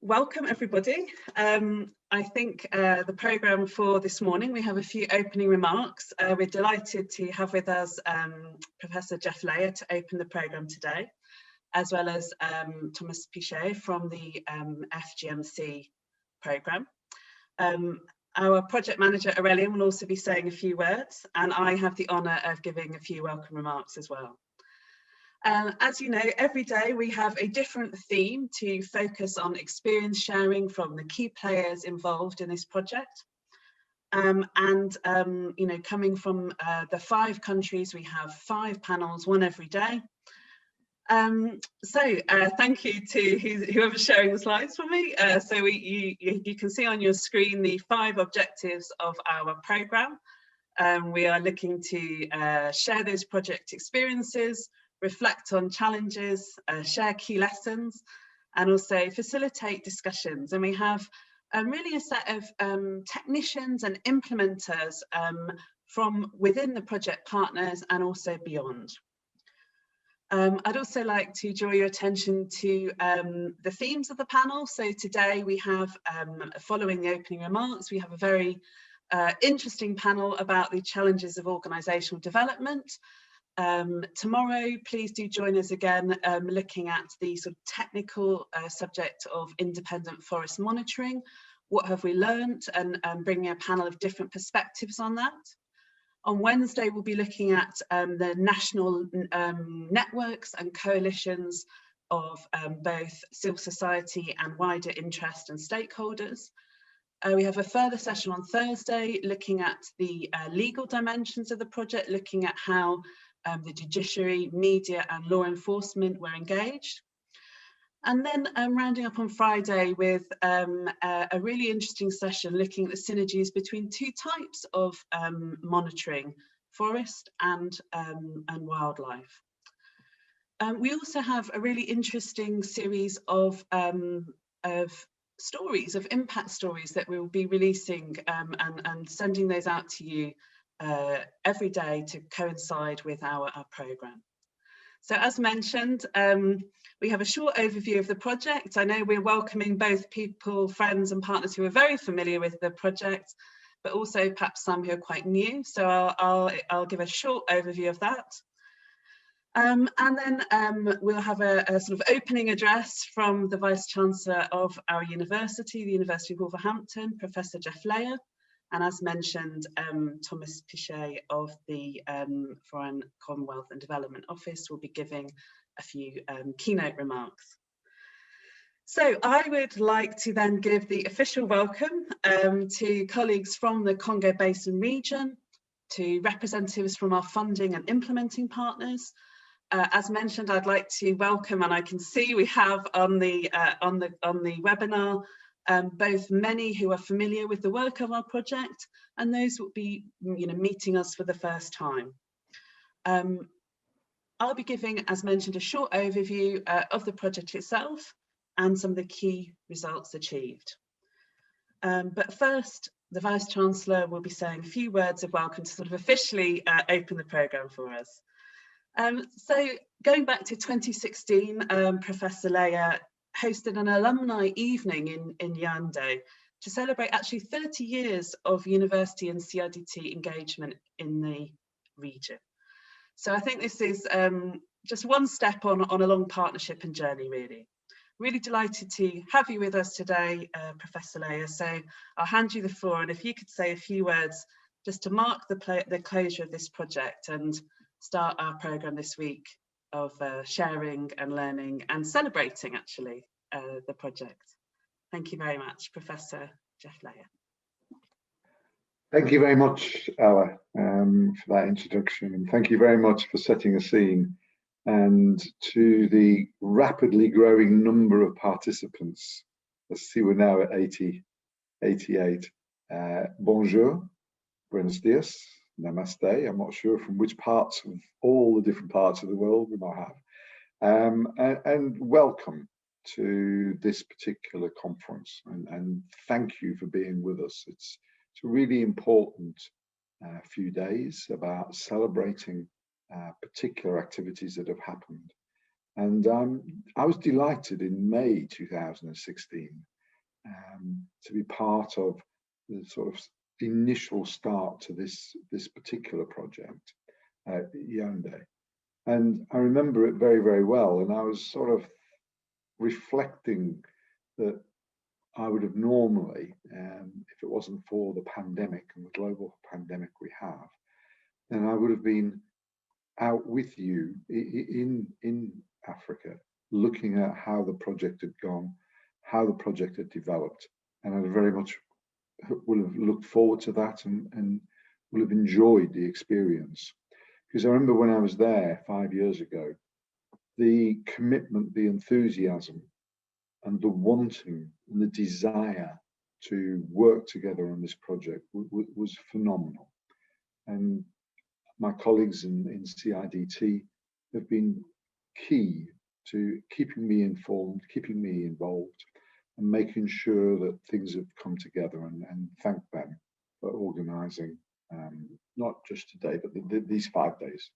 Welcome everybody. I think the programme for this morning, we have a few opening remarks. We're delighted to have with us Professor Jeff Layer to open the programme today, as well as Thomas Pichet from the FGMC programme. Our project manager Aurelian will also be saying a few words, and I have the honour of giving a few welcome remarks as well. As you know, every day we have a different theme to focus on experience sharing from the key players involved in this project. You know, coming from the 5 countries, we have 5 panels, one every day. Thank you to whoever's sharing the slides for me. You can see on your screen the 5 objectives of our programme. We are looking to share those project experiences, reflect on challenges, share key lessons, and also facilitate discussions. And we have really a set of technicians and implementers from within the project partners and also beyond. I'd also like to draw your attention to the themes of the panel. So today we have, following the opening remarks, we have a very interesting panel about the challenges of organisational development. Tomorrow, please do join us again looking at the sort of technical subject of independent forest monitoring. What have we learned, and bringing a panel of different perspectives on that. On Wednesday, we'll be looking at the national networks and coalitions of both civil society and wider interest and stakeholders. We have a further session on Thursday looking at the legal dimensions of the project, looking at how the judiciary, media and law enforcement were engaged. And then rounding up on Friday with a really interesting session looking at the synergies between 2 types of monitoring, forest and wildlife. We also have a really interesting series of stories, of impact stories that we will be releasing and sending those out to you every day to coincide with our programme. So as mentioned, we have a short overview of the project. I know we're welcoming both people, friends and partners who are very familiar with the project, but also perhaps some who are quite new. So I'll give a short overview of that. And then we'll have a sort of opening address from the Vice-Chancellor of our university, the University of Wolverhampton, Professor Jeff Layer. And as mentioned, Thomas Pichet of the Foreign, Commonwealth and Development Office will be giving a few keynote remarks. So I would like to then give the official welcome to colleagues from the Congo Basin region, to representatives from our funding and implementing partners. As mentioned, I'd like to welcome, and I can see we have on the webinar, both many who are familiar with the work of our project and those who will be meeting us for the first time. I'll be giving, as mentioned, a short overview of the project itself and some of the key results achieved. But first, the Vice-Chancellor will be saying a few words of welcome to sort of officially open the programme for us. So going back to 2016, Professor Layer hosted an alumni evening in Yaoundé to celebrate actually 30 years of university and CRDT engagement in the region. So I think this is just one step on a long partnership and journey, really. Really delighted to have you with us today, Professor Layer. So I'll hand you the floor, and if you could say a few words just to mark the closure of this project and start our programme this week of sharing and learning and celebrating actually the project. Thank you very much, Professor Jeff Layer. Thank you very much, Ella, for that introduction, and thank you very much for setting a scene. And to the rapidly growing number of participants, let's see, we're now at 88. Bonjour, buenos dias, namaste. I'm not sure from which parts of all the different parts of the world we might have. And welcome to this particular conference, and thank you for being with us. It's a really important few days about celebrating particular activities that have happened. And I was delighted in May 2016 to be part of the sort of initial start to this particular project at Yaoundé. And I remember it very, very well. And I was sort of reflecting that I would have normally, if it wasn't for the pandemic and the global pandemic we have, then I would have been out with you in Africa, looking at how the project had gone, how the project had developed. And I very much would have looked forward to that and would have enjoyed the experience. Because I remember when I was there 5 years ago, the commitment, the enthusiasm, and the wanting and the desire to work together on this project was phenomenal. And my colleagues in CIDT have been key to keeping me informed, keeping me involved, and making sure that things have come together, and thank them for organising not just today, but these 5 days.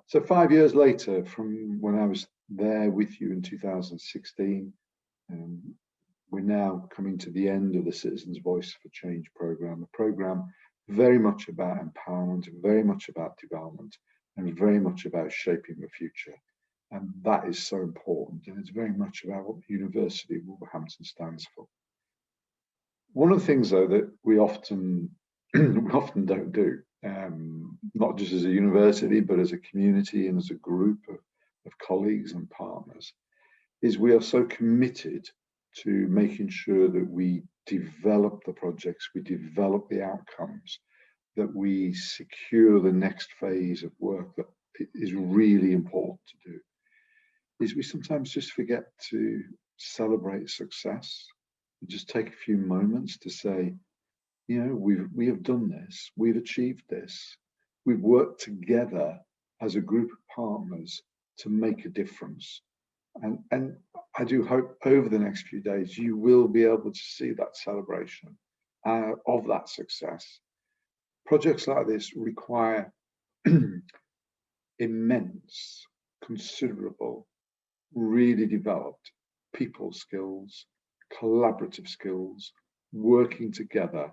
So 5 years later, from when I was there with you in 2016, we're now coming to the end of the Citizens Voice for Change programme, a programme very much about empowerment, very much about development, and very much about shaping the future. And that is so important, and it's very much about what the University of Wolverhampton stands for. One of the things, though, that we often don't do, not just as a university, but as a community and as a group of colleagues and partners, is we are so committed to making sure that we develop the projects, we develop the outcomes, that we secure the next phase of work that is really important to do, is we sometimes just forget to celebrate success and just take a few moments to say, you know, we have done this, we've achieved this, we've worked together as a group of partners to make a difference. And I do hope over the next few days you will be able to see that celebration of that success. Projects like this require immense, considerable, really developed people skills, collaborative skills, working together,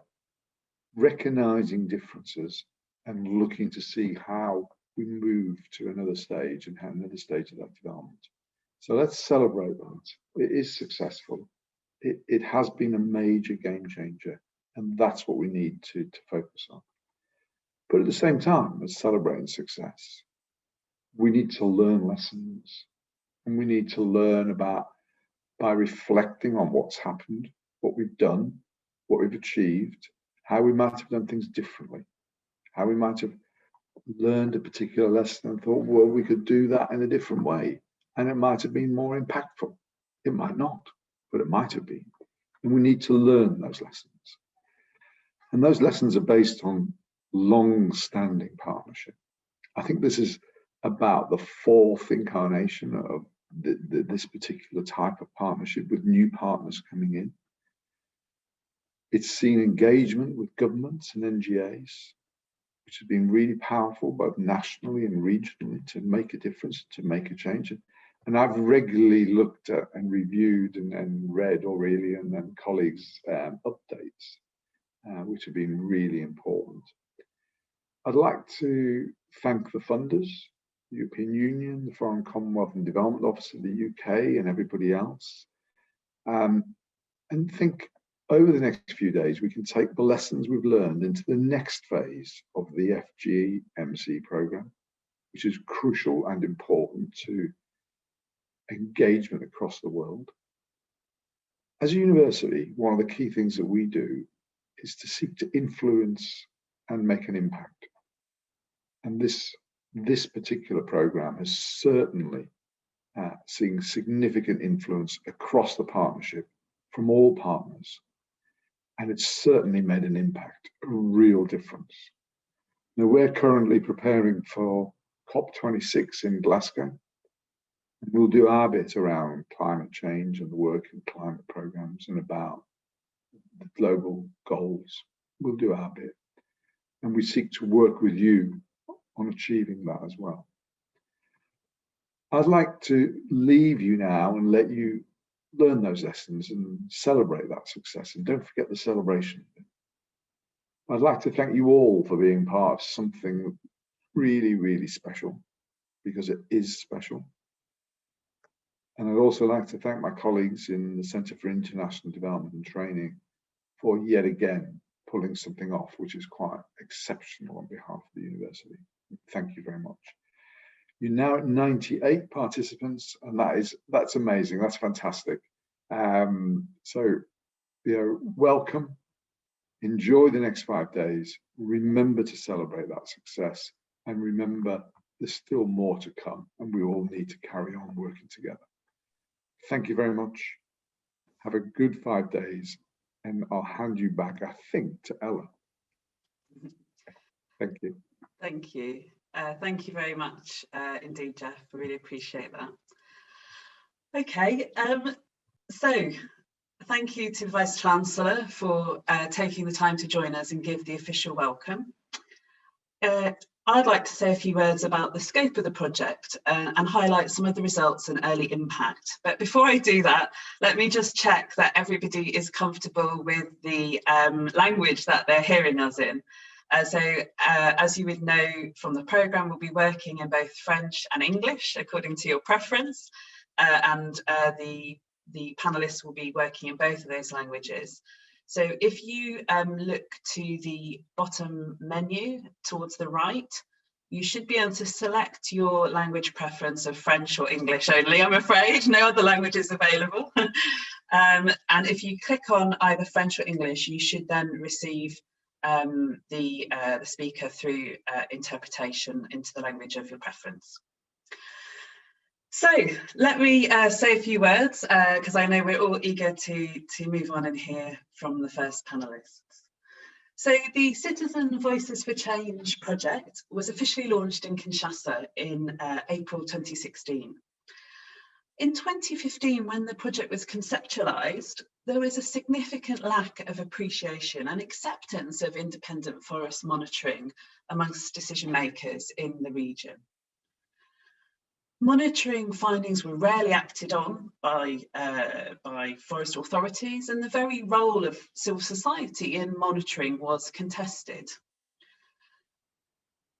recognizing differences, and looking to see how we move to another stage and have another stage of that development. So let's celebrate that. It is successful. It has been a major game changer, and that's what we need to focus on. But at the same time as celebrating success, we need to learn lessons, and we need to learn by reflecting on what's happened, what we've done, what we've achieved, how we might have done things differently, how we might have learned a particular lesson and thought, well, we could do that in a different way. And it might have been more impactful. It might not, but it might have been. And we need to learn those lessons. And those lessons are based on long-standing partnership. I think this is about the fourth incarnation of this particular type of partnership, with new partners coming in. It's seen engagement with governments and NGOs, which has been really powerful, both nationally and regionally, to make a difference, to make a change. And I've regularly looked at and reviewed and read Aurelian and colleagues' updates, which have been really important. I'd like to thank the funders, the European Union, the Foreign Commonwealth and Development Office of the UK, and everybody else. And think over the next few days, we can take the lessons we've learned into the next phase of the FGMC programme, which is crucial and important to engagement across the world. As a university, one of the key things that we do is to seek to influence and make an impact. And this particular programme has certainly seen significant influence across the partnership from all partners. And it's certainly made an impact, a real difference. Now, we're currently preparing for COP26 in Glasgow. And we'll do our bit around climate change and the work in climate programs and about the global goals. We'll do our bit. And we seek to work with you on achieving that as well. I'd like to leave you now and let you learn those lessons and celebrate that success, and don't forget the celebration. I'd like to thank you all for being part of something really, really special, because it is special. And I'd also like to thank my colleagues in the Centre for International Development and Training for yet again pulling something off, which is quite exceptional on behalf of the university. Thank you very much. You're now at 98 participants, and that's amazing. That's fantastic. So, welcome. Enjoy the next 5 days. Remember to celebrate that success, and remember there's still more to come, and we all need to carry on working together. Thank you very much. Have a good 5 days, and I'll hand you back, I think, to Ella. Thank you. Thank you. Thank you very much indeed, Jeff. I really appreciate that. Okay, so thank you to the Vice-Chancellor for taking the time to join us and give the official welcome. I'd like to say a few words about the scope of the project and highlight some of the results and early impact. But before I do that, let me just check that everybody is comfortable with the language that they're hearing us in. As you would know from the programme, we'll be working in both French and English according to your preference, and the panellists will be working in both of those languages. So if you look to the bottom menu towards the right, you should be able to select your language preference of French or English only, I'm afraid, no other languages available. And if you click on either French or English, you should then receive the speaker through interpretation into the language of your preference. So let me say a few words, because I know we're all eager to move on and hear from the first panellists. So the Citizen Voices for Change project was officially launched in Kinshasa in April 2016. In 2015, when the project was conceptualised, there was a significant lack of appreciation and acceptance of independent forest monitoring amongst decision makers in the region. Monitoring findings were rarely acted on by forest authorities, and the very role of civil society in monitoring was contested.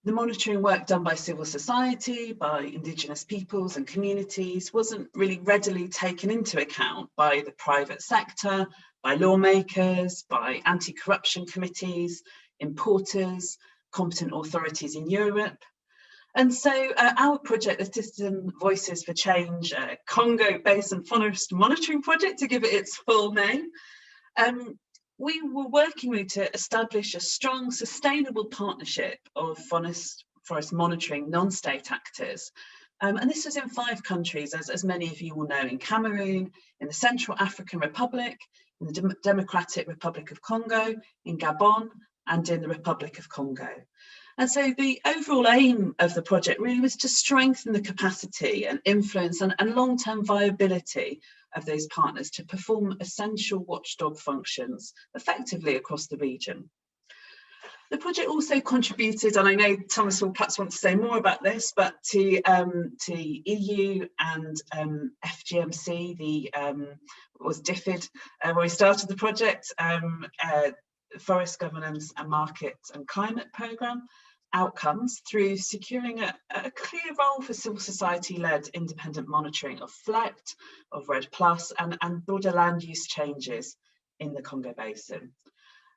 The monitoring work done by civil society, by Indigenous peoples and communities wasn't really readily taken into account by the private sector, by lawmakers, by anti-corruption committees, importers, competent authorities in Europe. And so our project, the Citizen Voices for Change Congo Basin Forest Monitoring Project, to give it its full name, we were working really to establish a strong, sustainable partnership of forest monitoring non-state actors. And this was in 5 countries, as many of you will know, in Cameroon, in the Central African Republic, in the Democratic Republic of Congo, in Gabon, and in the Republic of Congo. And so the overall aim of the project really was to strengthen the capacity and influence and long-term viability of those partners to perform essential watchdog functions effectively across the region. The project also contributed, and I know Thomas will perhaps want to say more about this, but to EU and FGMC, was DFID, where we started the project, Forest Governance and Markets and Climate Programme, outcomes through securing a clear role for civil society-led independent monitoring of FLECT, of REDD+, and broader land use changes in the Congo Basin.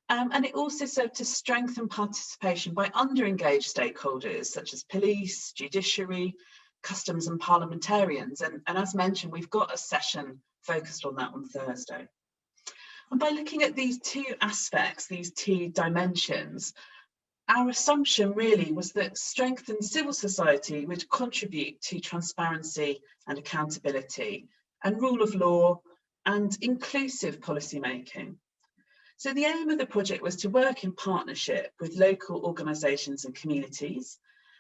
And it also served to strengthen participation by under-engaged stakeholders such as police, judiciary, customs and parliamentarians. And as mentioned, we've got a session focused on that on Thursday. And by looking at these 2 aspects, these 2 dimensions, our assumption really was that strengthened civil society would contribute to transparency and accountability and rule of law and inclusive policy making. So the aim of the project was to work in partnership with local organisations and communities.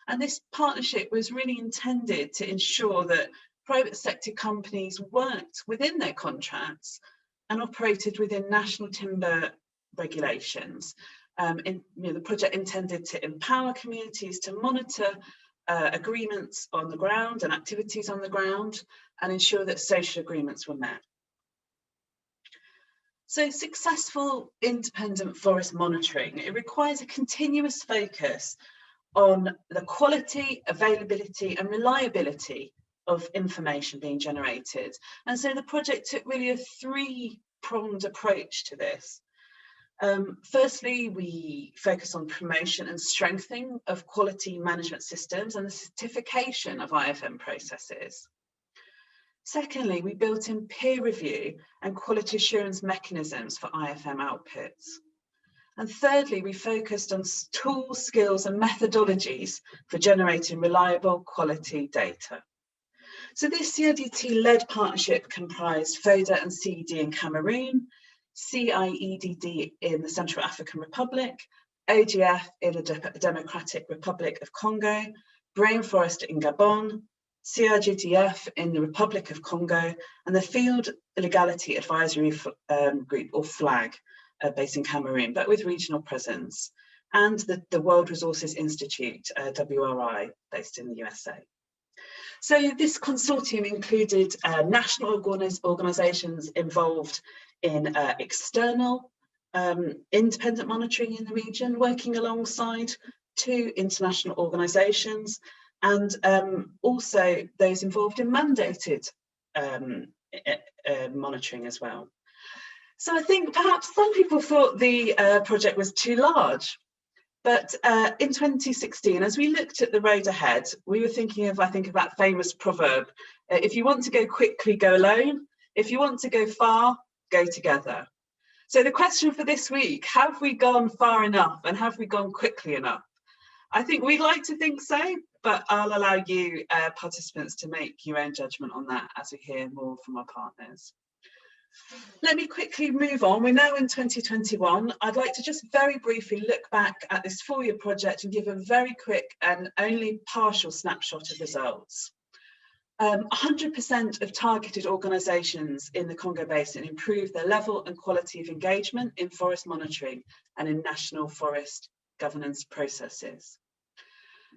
And this partnership was really intended to ensure that private sector companies worked within their contracts and operated within national timber regulations. The project intended to empower communities to monitor agreements on the ground and activities on the ground, and ensure that social agreements were met. So successful independent forest monitoring, it requires a continuous focus on the quality, availability and reliability of information being generated. And so the project took really a three-pronged approach to this. Firstly, we focus on promotion and strengthening of quality management systems and the certification of IFM processes. Secondly, we built in peer review and quality assurance mechanisms for IFM outputs. And thirdly, we focused on tools, skills and methodologies for generating reliable quality data. So this CIDT-led partnership comprised FODA and CED in Cameroon, CIEDD in the Central African Republic, OGF in the Democratic Republic of Congo, Brainforest in Gabon, CIGTF in the Republic of Congo, and the Field Legality Advisory Group, or FLAG, based in Cameroon, but with regional presence, and the World Resources Institute, WRI, based in the USA. So this consortium included national organisations involved in external independent monitoring in the region, working alongside two international organisations, and also those involved in mandated monitoring as well. So I think perhaps some people thought the project was too large, but in 2016, as we looked at the road ahead, we were thinking of, I think, of that famous proverb, if you want to go quickly, go alone. If you want to go far, go together. So the question for this week, have we gone far enough and have we gone quickly enough? I think we'd like to think so, but I'll allow you participants to make your own judgment on that as we hear more from our partners. Let me quickly move on. We're now in 2021. I'd like to just very briefly look back at this 4-year project and give a very quick and only partial snapshot of results. 100% of targeted organisations in the Congo Basin improved their level and quality of engagement in forest monitoring and in national forest governance processes.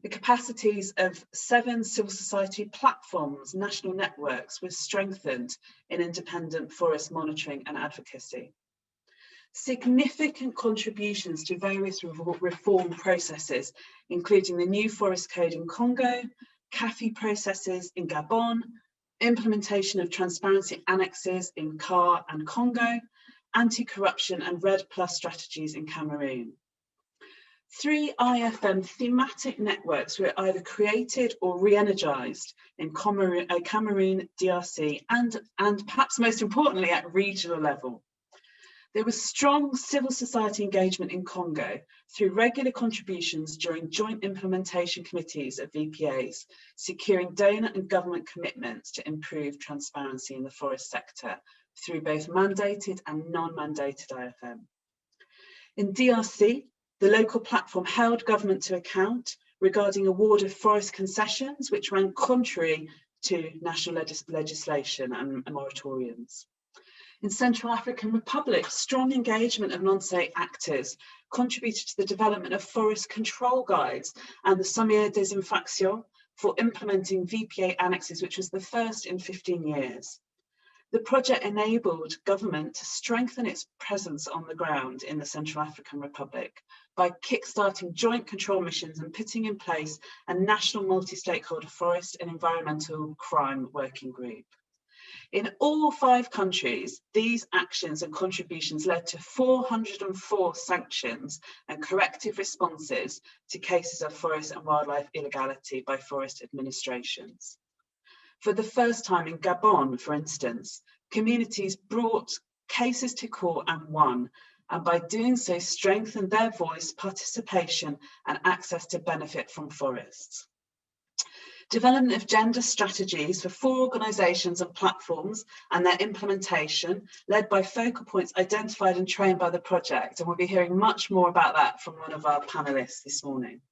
The capacities of 7 civil society platforms, national networks, were strengthened in independent forest monitoring and advocacy. Significant contributions to various reform processes, including the new forest code in Congo, CAFI processes in Gabon, implementation of transparency annexes in CAR and Congo, anti-corruption and RED+ strategies in Cameroon. 3 IFM thematic networks were either created or re-energised in Cameroon, DRC, and perhaps most importantly at regional level. There was strong civil society engagement in Congo through regular contributions during joint implementation committees of VPAs, securing donor and government commitments to improve transparency in the forest sector through both mandated and non-mandated IFM. In DRC, the local platform held government to account regarding award of forest concessions, which ran contrary to national legislation and moratoriums. In Central African Republic, strong engagement of non-state actors contributed to the development of forest control guides and the Sommier des Infractions for implementing VPA annexes, which was the first in 15 years. The project enabled government to strengthen its presence on the ground in the Central African Republic by kickstarting joint control missions and putting in place a national multi-stakeholder forest and environmental crime working group. In all 5 countries, these actions and contributions led to 404 sanctions and corrective responses to cases of forest and wildlife illegality by forest administrations. For the first time in Gabon, for instance, communities brought cases to court and won, and by doing so strengthened their voice, participation and access to benefit from forests. Development of gender strategies for 4 organisations and platforms and their implementation, led by focal points identified and trained by the project, and we'll be hearing much more about that from one of our panellists this morning.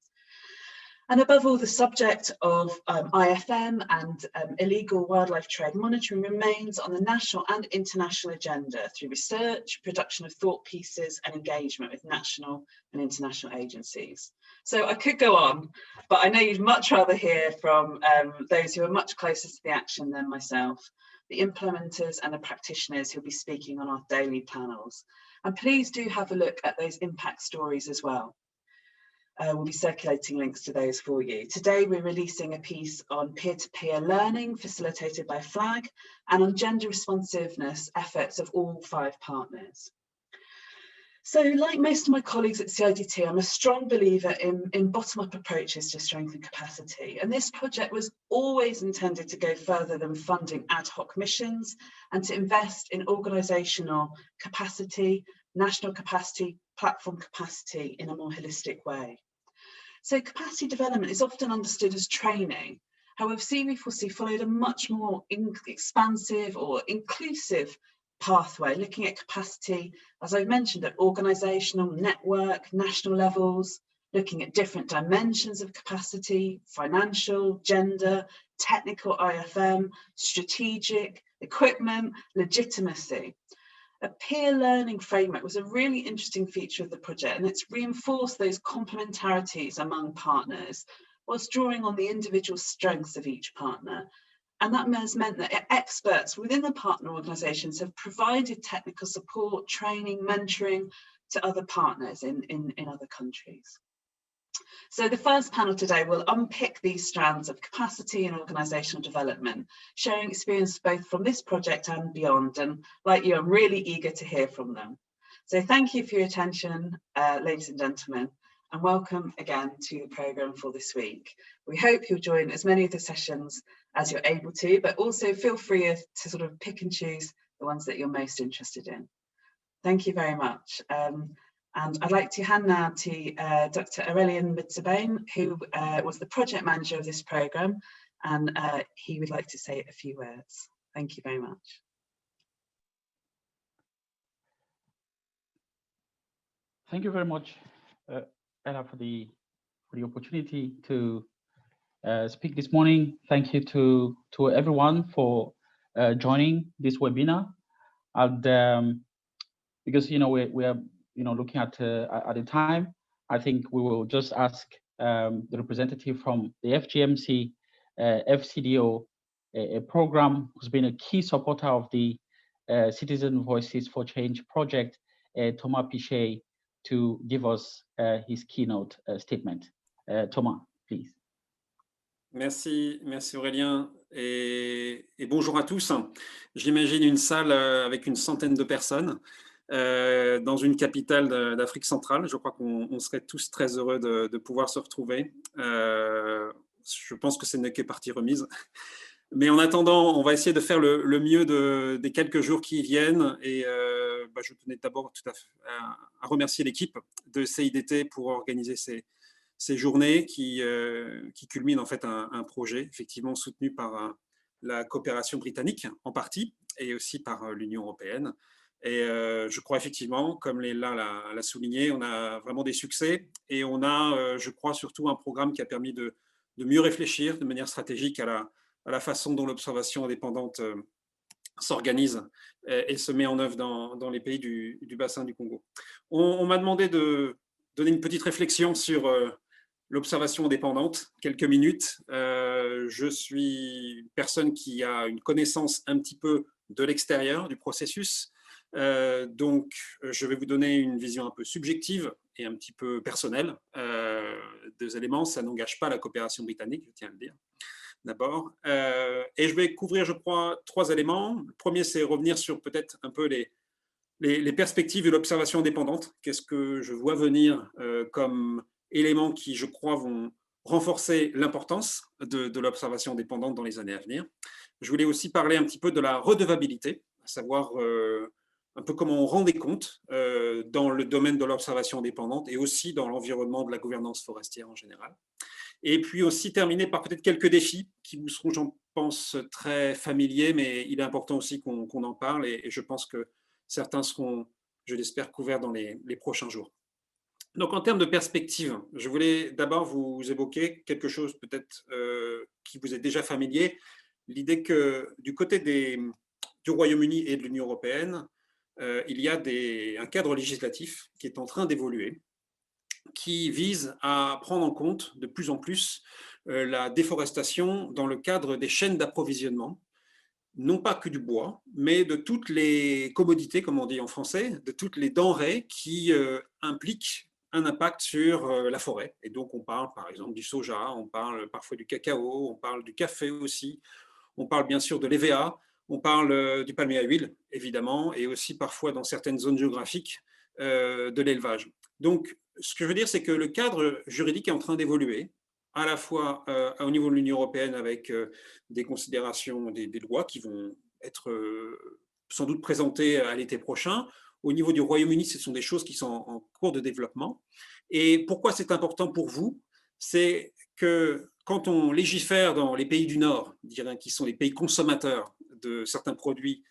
And above all, the subject of IFM and illegal wildlife trade monitoring remains on the national and international agenda through research, production of thought pieces and engagement with national and international agencies. So I could go on, but I know you'd much rather hear from those who are much closer to the action than myself, the implementers and the practitioners who'll be speaking on our daily panels. And please do have a look at those impact stories as well. We'll be circulating links to those for you. Today, we're releasing a piece on peer-to-peer learning facilitated by FLAG and on gender responsiveness efforts of all 5 partners. So like most of my colleagues at CIDT, I'm a strong believer in bottom-up approaches to strengthen capacity. And this project was always intended to go further than funding ad hoc missions and to invest in organisational capacity, national capacity, platform capacity in a more holistic way. So capacity development is often understood as training. However, CV4C followed a much more expansive or inclusive pathway, looking at capacity, as I mentioned, at organisational, network, national levels, looking at different dimensions of capacity, financial, gender, technical IFM, strategic, equipment, legitimacy. A peer learning framework was a really interesting feature of the project, and it's reinforced those complementarities among partners whilst drawing on the individual strengths of each partner. And that has meant that experts within the partner organisations have provided technical support, training, mentoring to other partners in other countries. So the first panel today will unpick these strands of capacity and organisational development, sharing experience both from this project and beyond. And like you, I'm really eager to hear from them. So thank you for your attention, ladies and gentlemen, and welcome again to the programme for this week. We hope you'll join as many of the sessions as you're able to, but also feel free to sort of pick and choose the ones that you're most interested in. Thank you very much. And I'd like to hand now to Dr. Aurélien Mitsabane, who was the project manager of this programme, and he would like to say a few words. Thank you very much. Thank you very much, Ella, for the opportunity to speak this morning. Thank you to everyone for joining this webinar. And because we are looking at the time, I think we will just ask the representative from the FGMC FCDO, a program who's been a key supporter of the Citizen Voices for Change project, Thomas Pichet, to give us his keynote statement. Thomas, please. Merci Aurélien et bonjour à tous. J'imagine une salle avec une centaine de personnes dans une capitale d'Afrique centrale. Je crois qu'on serait tous très heureux de pouvoir se retrouver. Je pense que ce n'est que partie remise. Mais en attendant, on va essayer de faire le mieux des quelques jours qui viennent. Et je tenais d'abord tout à fait à remercier l'équipe de CIDT pour organiser ces journées qui culminent en fait un projet effectivement soutenu par la coopération britannique en partie et aussi par l'Union européenne. Et je crois effectivement, comme Léla l'a souligné, on a vraiment des succès et on a, je crois, surtout un programme qui a permis de mieux réfléchir de manière stratégique à la façon dont l'observation indépendante s'organise et se met en œuvre dans les pays du bassin du Congo. On m'a demandé de donner une petite réflexion sur l'observation indépendante, quelques minutes. Je suis une personne qui a une connaissance un petit peu de l'extérieur du processus. Donc, je vais vous donner une vision un peu subjective et un petit peu personnelle. Deux éléments, ça n'engage pas la coopération britannique, je tiens à le dire, d'abord. Et je vais couvrir, je crois, 3 éléments. Le premier, c'est revenir sur peut-être un peu les perspectives de l'observation indépendante. Qu'est-ce que je vois venir comme éléments qui, je crois, vont renforcer l'importance de l'observation indépendante dans les années à venir. Je voulais aussi parler un petit peu de la redevabilité, à savoir un peu comment on rend des comptes dans le domaine de l'observation indépendante et aussi dans l'environnement de la gouvernance forestière en général. Et puis aussi terminer par peut-être quelques défis qui vous seront, j'en pense, très familiers, mais il est important aussi qu'on en parle et je pense que certains seront, je l'espère, couverts dans les prochains jours. Donc, en termes de perspective, je voulais d'abord vous évoquer quelque chose peut-être qui vous est déjà familier, l'idée que du côté du Royaume-Uni et de l'Union européenne, il y a un cadre législatif qui est en train d'évoluer, qui vise à prendre en compte de plus en plus la déforestation dans le cadre des chaînes d'approvisionnement, non pas que du bois, mais de toutes les commodités, comme on dit en français, de toutes les denrées qui impliquent un impact sur la forêt. Et donc, on parle par exemple du soja, on parle parfois du cacao, on parle du café aussi, on parle bien sûr de l'EVA, on parle du palmier à huile, évidemment, et aussi parfois dans certaines zones géographiques de l'élevage. Donc, ce que je veux dire, c'est que le cadre juridique est en train d'évoluer, à la fois au niveau de l'Union européenne avec des considérations, des lois qui vont être sans doute présentées à l'été prochain. Au niveau du Royaume-Uni, ce sont des choses qui sont en cours de développement. Et pourquoi c'est important pour vous? C'est que quand on légifère dans les pays du Nord, qui sont les pays consommateurs de certains produits,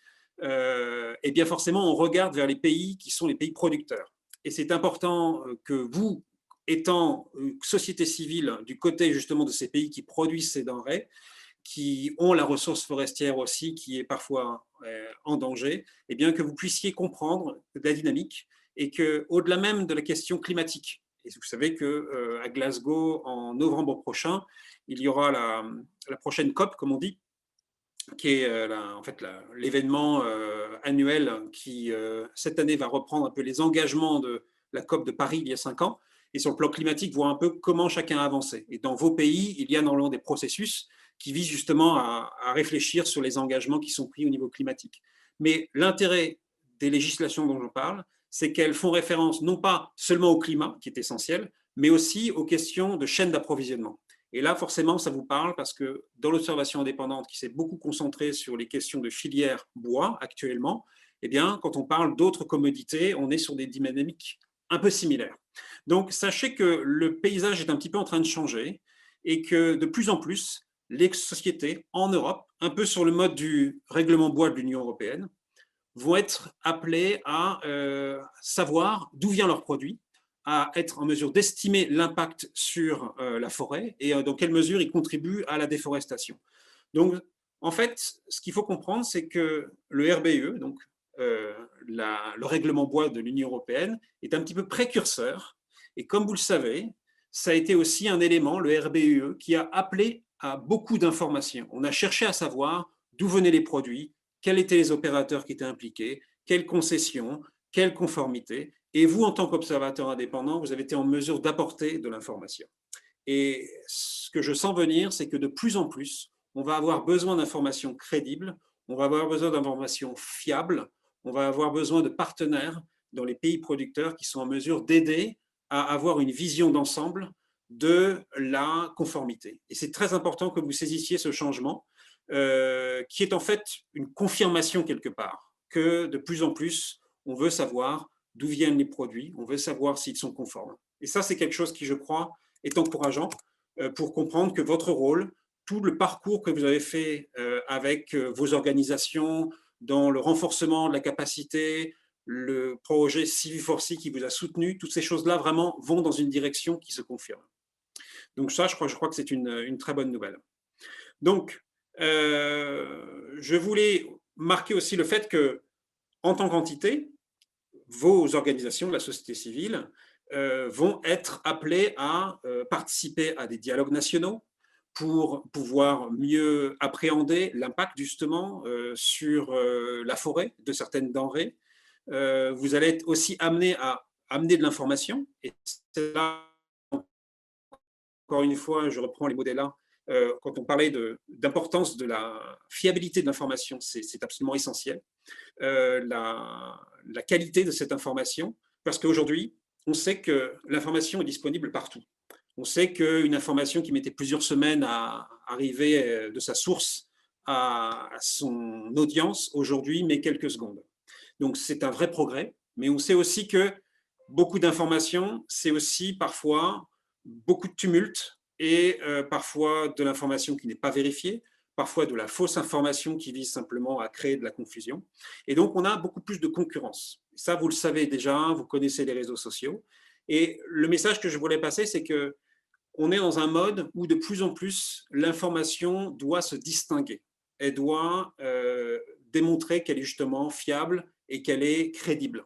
eh bien forcément, on regarde vers les pays qui sont les pays producteurs. Et c'est important que vous, étant société civile du côté justement de ces pays qui produisent ces denrées, qui ont la ressource forestière aussi, qui est parfois en danger, eh bien que vous puissiez comprendre la dynamique et qu'au-delà même de la question climatique, et vous savez qu'à Glasgow, en novembre prochain, il y aura la prochaine COP, comme on dit, qui est en fait l'événement annuel qui, cette année, va reprendre un peu les engagements de la COP de Paris il y a 5 ans, et sur le plan climatique, voir un peu comment chacun a avancé. Et dans vos pays, il y a normalement des processus qui visent justement à réfléchir sur les engagements qui sont pris au niveau climatique. Mais l'intérêt des législations dont je parle, c'est qu'elles font référence non pas seulement au climat, qui est essentiel, mais aussi aux questions de chaîne d'approvisionnement. Et là, forcément, ça vous parle parce que dans l'observation indépendante, qui s'est beaucoup concentrée sur les questions de filière bois actuellement, eh bien, quand on parle d'autres commodités, on est sur des dynamiques un peu similaires. Donc, sachez que le paysage est un petit peu en train de changer et que de plus en plus, les sociétés en Europe, un peu sur le mode du règlement bois de l'Union européenne, vont être appelées à savoir d'où vient leur produit, à être en mesure d'estimer l'impact sur la forêt et dans quelle mesure il contribue à la déforestation. Donc, en fait, ce qu'il faut comprendre, c'est que le RBE, donc le règlement bois de l'Union européenne, est un petit peu précurseur. Et comme vous le savez, ça a été aussi un élément, le RBE, qui a appelé à beaucoup d'informations. On a cherché à savoir d'où venaient les produits, quels étaient les opérateurs qui étaient impliqués, quelles concessions, quelle conformité. Et vous, en tant qu'observateur indépendant, vous avez été en mesure d'apporter de l'information. Et ce que je sens venir, c'est que de plus en plus, on va avoir besoin d'informations crédibles, on va avoir besoin d'informations fiables, on va avoir besoin de partenaires dans les pays producteurs qui sont en mesure d'aider à avoir une vision d'ensemble de la conformité. Et c'est très important que vous saisissiez ce changement qui est en fait une confirmation quelque part que de plus en plus, on veut savoir d'où viennent les produits, on veut savoir s'ils sont conformes. Et ça, c'est quelque chose qui, je crois, est encourageant pour comprendre que votre rôle, tout le parcours que vous avez fait avec vos organisations dans le renforcement de la capacité, le projet CV4C qui vous a soutenu, toutes ces choses-là vraiment vont dans une direction qui se confirme. Donc ça, je crois que c'est une très bonne nouvelle. Donc, je voulais marquer aussi le fait que, en tant qu'entité, vos organisations de la société civile vont être appelées à participer à des dialogues nationaux pour pouvoir mieux appréhender l'impact justement sur la forêt de certaines denrées. Vous allez être aussi amené à amener de l'information. Et c'est là, encore une fois, je reprends les mots d'Ella, quand on parlait d'importance de la fiabilité de l'information, c'est absolument essentiel. La qualité de cette information, parce qu'aujourd'hui, on sait que l'information est disponible partout. On sait qu'une information qui mettait plusieurs semaines à arriver de sa source à son audience, aujourd'hui, met quelques secondes. Donc, c'est un vrai progrès, mais on sait aussi que beaucoup d'informations, c'est aussi parfois beaucoup de tumulte et parfois de l'information qui n'est pas vérifiée, parfois de la fausse information qui vise simplement à créer de la confusion. Et donc, on a beaucoup plus de concurrence. Ça, vous le savez déjà, vous connaissez les réseaux sociaux. Et le message que je voulais passer, c'est que on est dans un mode où de plus en plus, l'information doit se distinguer. Elle doit démontrer qu'elle est justement fiable et qu'elle est crédible.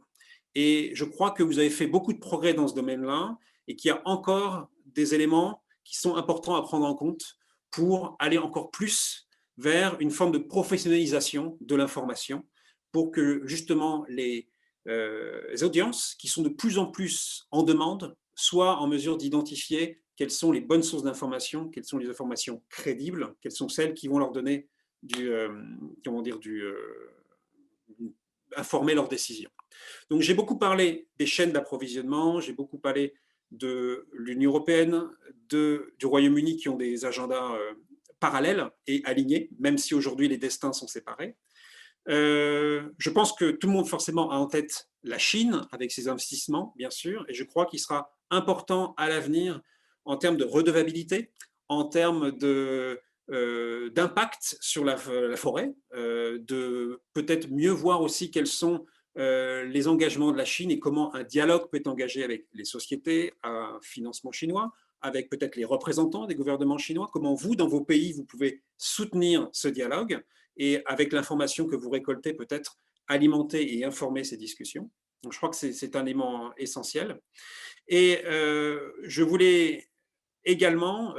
Et je crois que vous avez fait beaucoup de progrès dans ce domaine-là et qu'il y a encore des éléments qui sont importants à prendre en compte pour aller encore plus vers une forme de professionnalisation de l'information pour que justement les audiences qui sont de plus en plus en demande soient en mesure d'identifier quelles sont les bonnes sources d'information, quelles sont les informations crédibles, quelles sont celles qui vont leur donner informer leurs décisions. Donc j'ai beaucoup parlé des chaînes d'approvisionnement, j'ai beaucoup parlé de l'Union européenne, du Royaume-Uni qui ont des agendas parallèles et alignés, même si aujourd'hui les destins sont séparés. Je pense que tout le monde forcément a en tête la Chine avec ses investissements, bien sûr, et je crois qu'il sera important à l'avenir en termes de redevabilité, en termes d'impact sur la forêt, de peut-être mieux voir aussi quels sont les engagements de la Chine et comment un dialogue peut être engagé avec les sociétés à financement chinois, avec peut-être les représentants des gouvernements chinois, comment vous, dans vos pays, vous pouvez soutenir ce dialogue et avec l'information que vous récoltez, peut-être alimenter et informer ces discussions. Donc, je crois que c'est un élément essentiel. Et je voulais également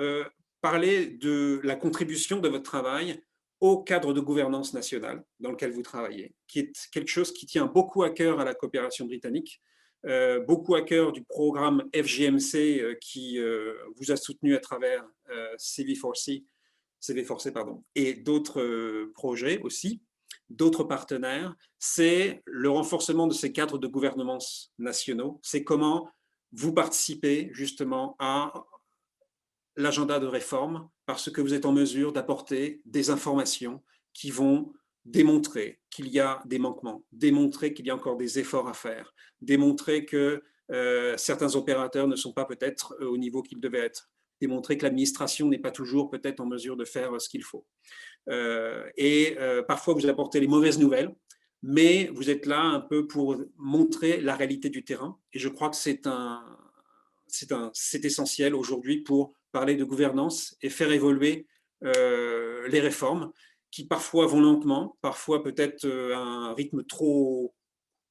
parler de la contribution de votre travail au cadre de gouvernance nationale dans lequel vous travaillez, qui est quelque chose qui tient beaucoup à cœur à la coopération britannique, beaucoup à cœur du programme FGMC qui vous a soutenu à travers CV4C, et d'autres projets aussi, d'autres partenaires, c'est le renforcement de ces cadres de gouvernance nationaux, c'est comment vous participez justement à l'agenda de réforme parce que vous êtes en mesure d'apporter des informations qui vont démontrer qu'il y a des manquements, démontrer qu'il y a encore des efforts à faire, démontrer que certains opérateurs ne sont pas peut-être au niveau qu'ils devaient être, démontrer que l'administration n'est pas toujours peut-être en mesure de faire ce qu'il faut. Parfois, vous apportez les mauvaises nouvelles, mais vous êtes là un peu pour montrer la réalité du terrain. Et je crois que c'est essentiel aujourd'hui pour parler de gouvernance et faire évoluer les réformes qui parfois vont lentement, parfois peut-être à un rythme trop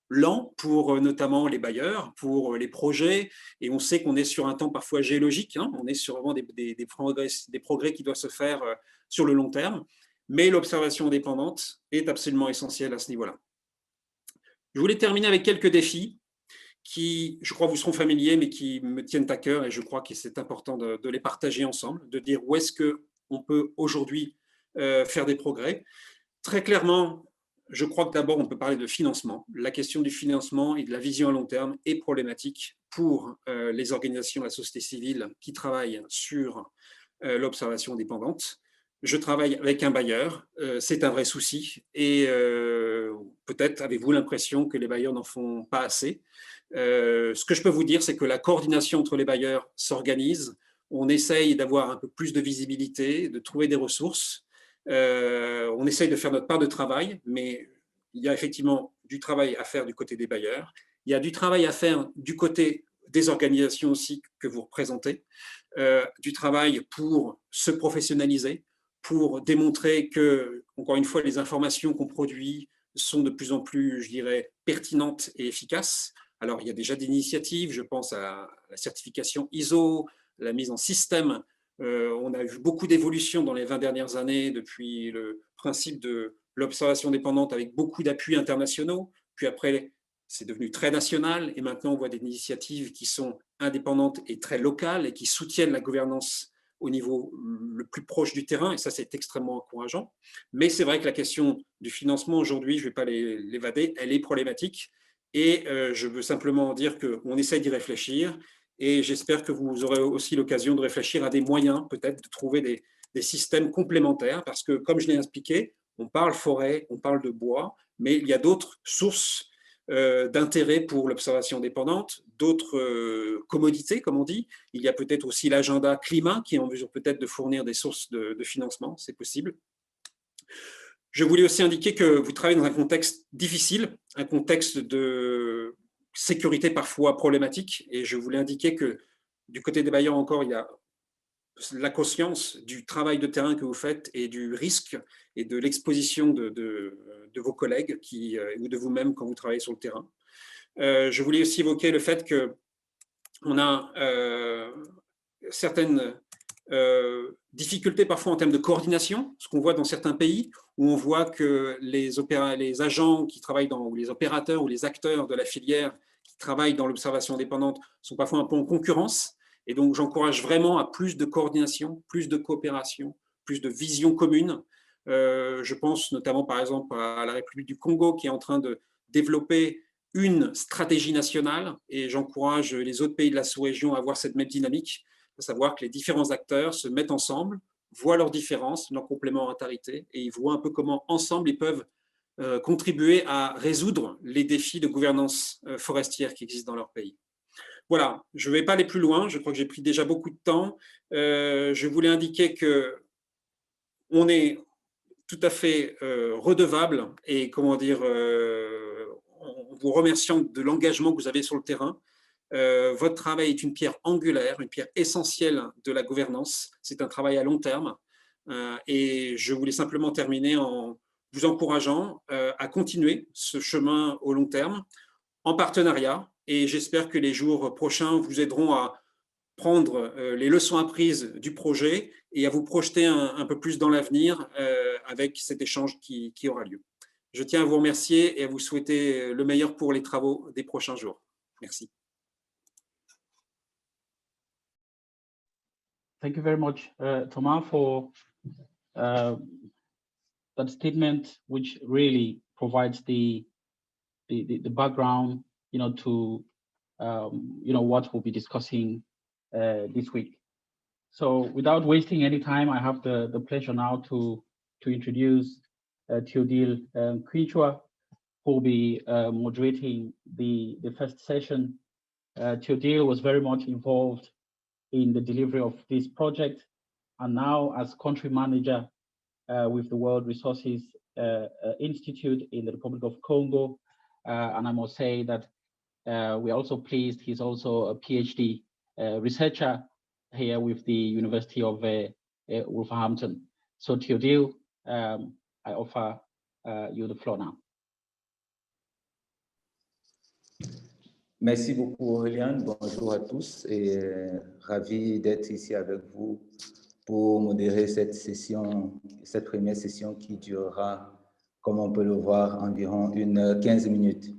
lent pour notamment les bailleurs, pour les projets, et on sait qu'on est sur un temps parfois géologique, hein, on est sur vraiment des progrès qui doivent se faire sur le long terme, mais l'observation indépendante est absolument essentielle à ce niveau-là. Je voulais terminer avec quelques défis qui, je crois, vous seront familiers, mais qui me tiennent à cœur, et je crois que c'est important de les partager ensemble, de dire où est-ce qu'on peut aujourd'hui faire des progrès. Très clairement, je crois que d'abord, on peut parler de financement. La question du financement et de la vision à long terme est problématique pour les organisations, la société civile qui travaillent sur l'observation indépendante. Je travaille avec un bailleur, c'est un vrai souci, et peut-être avez-vous l'impression que les bailleurs n'en font pas assez. Ce que je peux vous dire, c'est que la coordination entre les bailleurs s'organise, on essaye d'avoir un peu plus de visibilité, de trouver des ressources. On essaye de faire notre part de travail, mais il y a effectivement du travail à faire du côté des bailleurs. Il y a du travail à faire du côté des organisations aussi que vous représentez, du travail pour se professionnaliser, pour démontrer que, encore une fois, les informations qu'on produit sont de plus en plus, je dirais, pertinentes et efficaces. Alors, il y a déjà des initiatives, je pense à la certification ISO, la mise en système. On a vu beaucoup d'évolutions dans les 20 dernières années depuis le principe de l'observation dépendante avec beaucoup d'appuis internationaux. Puis après, c'est devenu très national et maintenant on voit des initiatives qui sont indépendantes et très locales et qui soutiennent la gouvernance au niveau le plus proche du terrain, et ça c'est extrêmement encourageant. Mais c'est vrai que la question du financement aujourd'hui, je ne vais pas l'évader, elle est problématique, et je veux simplement dire qu'on essaie d'y réfléchir, et j'espère que vous aurez aussi l'occasion de réfléchir à des moyens, peut-être de trouver des systèmes complémentaires, parce que comme je l'ai expliqué, on parle forêt, on parle de bois, mais il y a d'autres sources d'intérêt pour l'observation dépendante, d'autres commodités, comme on dit. Il y a peut-être aussi l'agenda climat qui est en mesure peut-être de fournir des sources de financement, c'est possible. Je voulais aussi indiquer que vous travaillez dans un contexte difficile, un contexte sécurité parfois problématique. Et je voulais indiquer que du côté des bailleurs encore, il y a la conscience du travail de terrain que vous faites et du risque et de l'exposition de vos collègues ou de vous-même quand vous travaillez sur le terrain. Je voulais aussi évoquer le fait qu'on a certaines difficultés parfois en termes de coordination, ce qu'on voit dans certains pays, où on voit que les agents qui travaillent ou les opérateurs ou les acteurs de la filière qui travaillent dans l'observation indépendante sont parfois un peu en concurrence. Et donc, j'encourage vraiment à plus de coordination, plus de coopération, plus de vision commune. Je pense notamment, par exemple, à la République du Congo qui est en train de développer une stratégie nationale et j'encourage les autres pays de la sous-région à avoir cette même dynamique, à savoir que les différents acteurs se mettent ensemble, voient leurs différences, leurs complémentarités et ils voient un peu comment ensemble ils peuvent contribuer à résoudre les défis de gouvernance forestière qui existent dans leur pays. Voilà, je ne vais pas aller plus loin, je crois que j'ai pris déjà beaucoup de temps. Je voulais indiquer qu'on est tout à fait redevable et, comment dire, en vous remerciant de l'engagement que vous avez sur le terrain. Votre travail est une pierre angulaire, une pierre essentielle de la gouvernance. C'est un travail à long terme. Et je voulais simplement terminer en vous encourageant à continuer ce chemin au long terme en partenariat. Et j'espère que les jours prochains vous aideront à prendre les leçons apprises du projet et à vous projeter un peu plus dans l'avenir avec cet échange qui aura lieu. Je tiens à vous remercier et à vous souhaiter le meilleur pour les travaux des prochains jours. Merci. Thank you very much, Thomas, for that statement, which really provides the background, to what we'll be discussing this week. So, without wasting any time, I have the pleasure now to introduce Théodile Quinchua, who will be moderating the first session. Théodile was very much involved in the delivery of this project, and now as country manager with the World Resources Institute in the Republic of Congo. And I must say that we are also pleased he's also a PhD researcher here with the University of Wolverhampton. So Théodile, I offer you the floor now. Merci beaucoup Aurélien, bonjour à tous et ravi d'être ici avec vous pour modérer cette première session qui durera, comme on peut le voir, environ 15 minutes.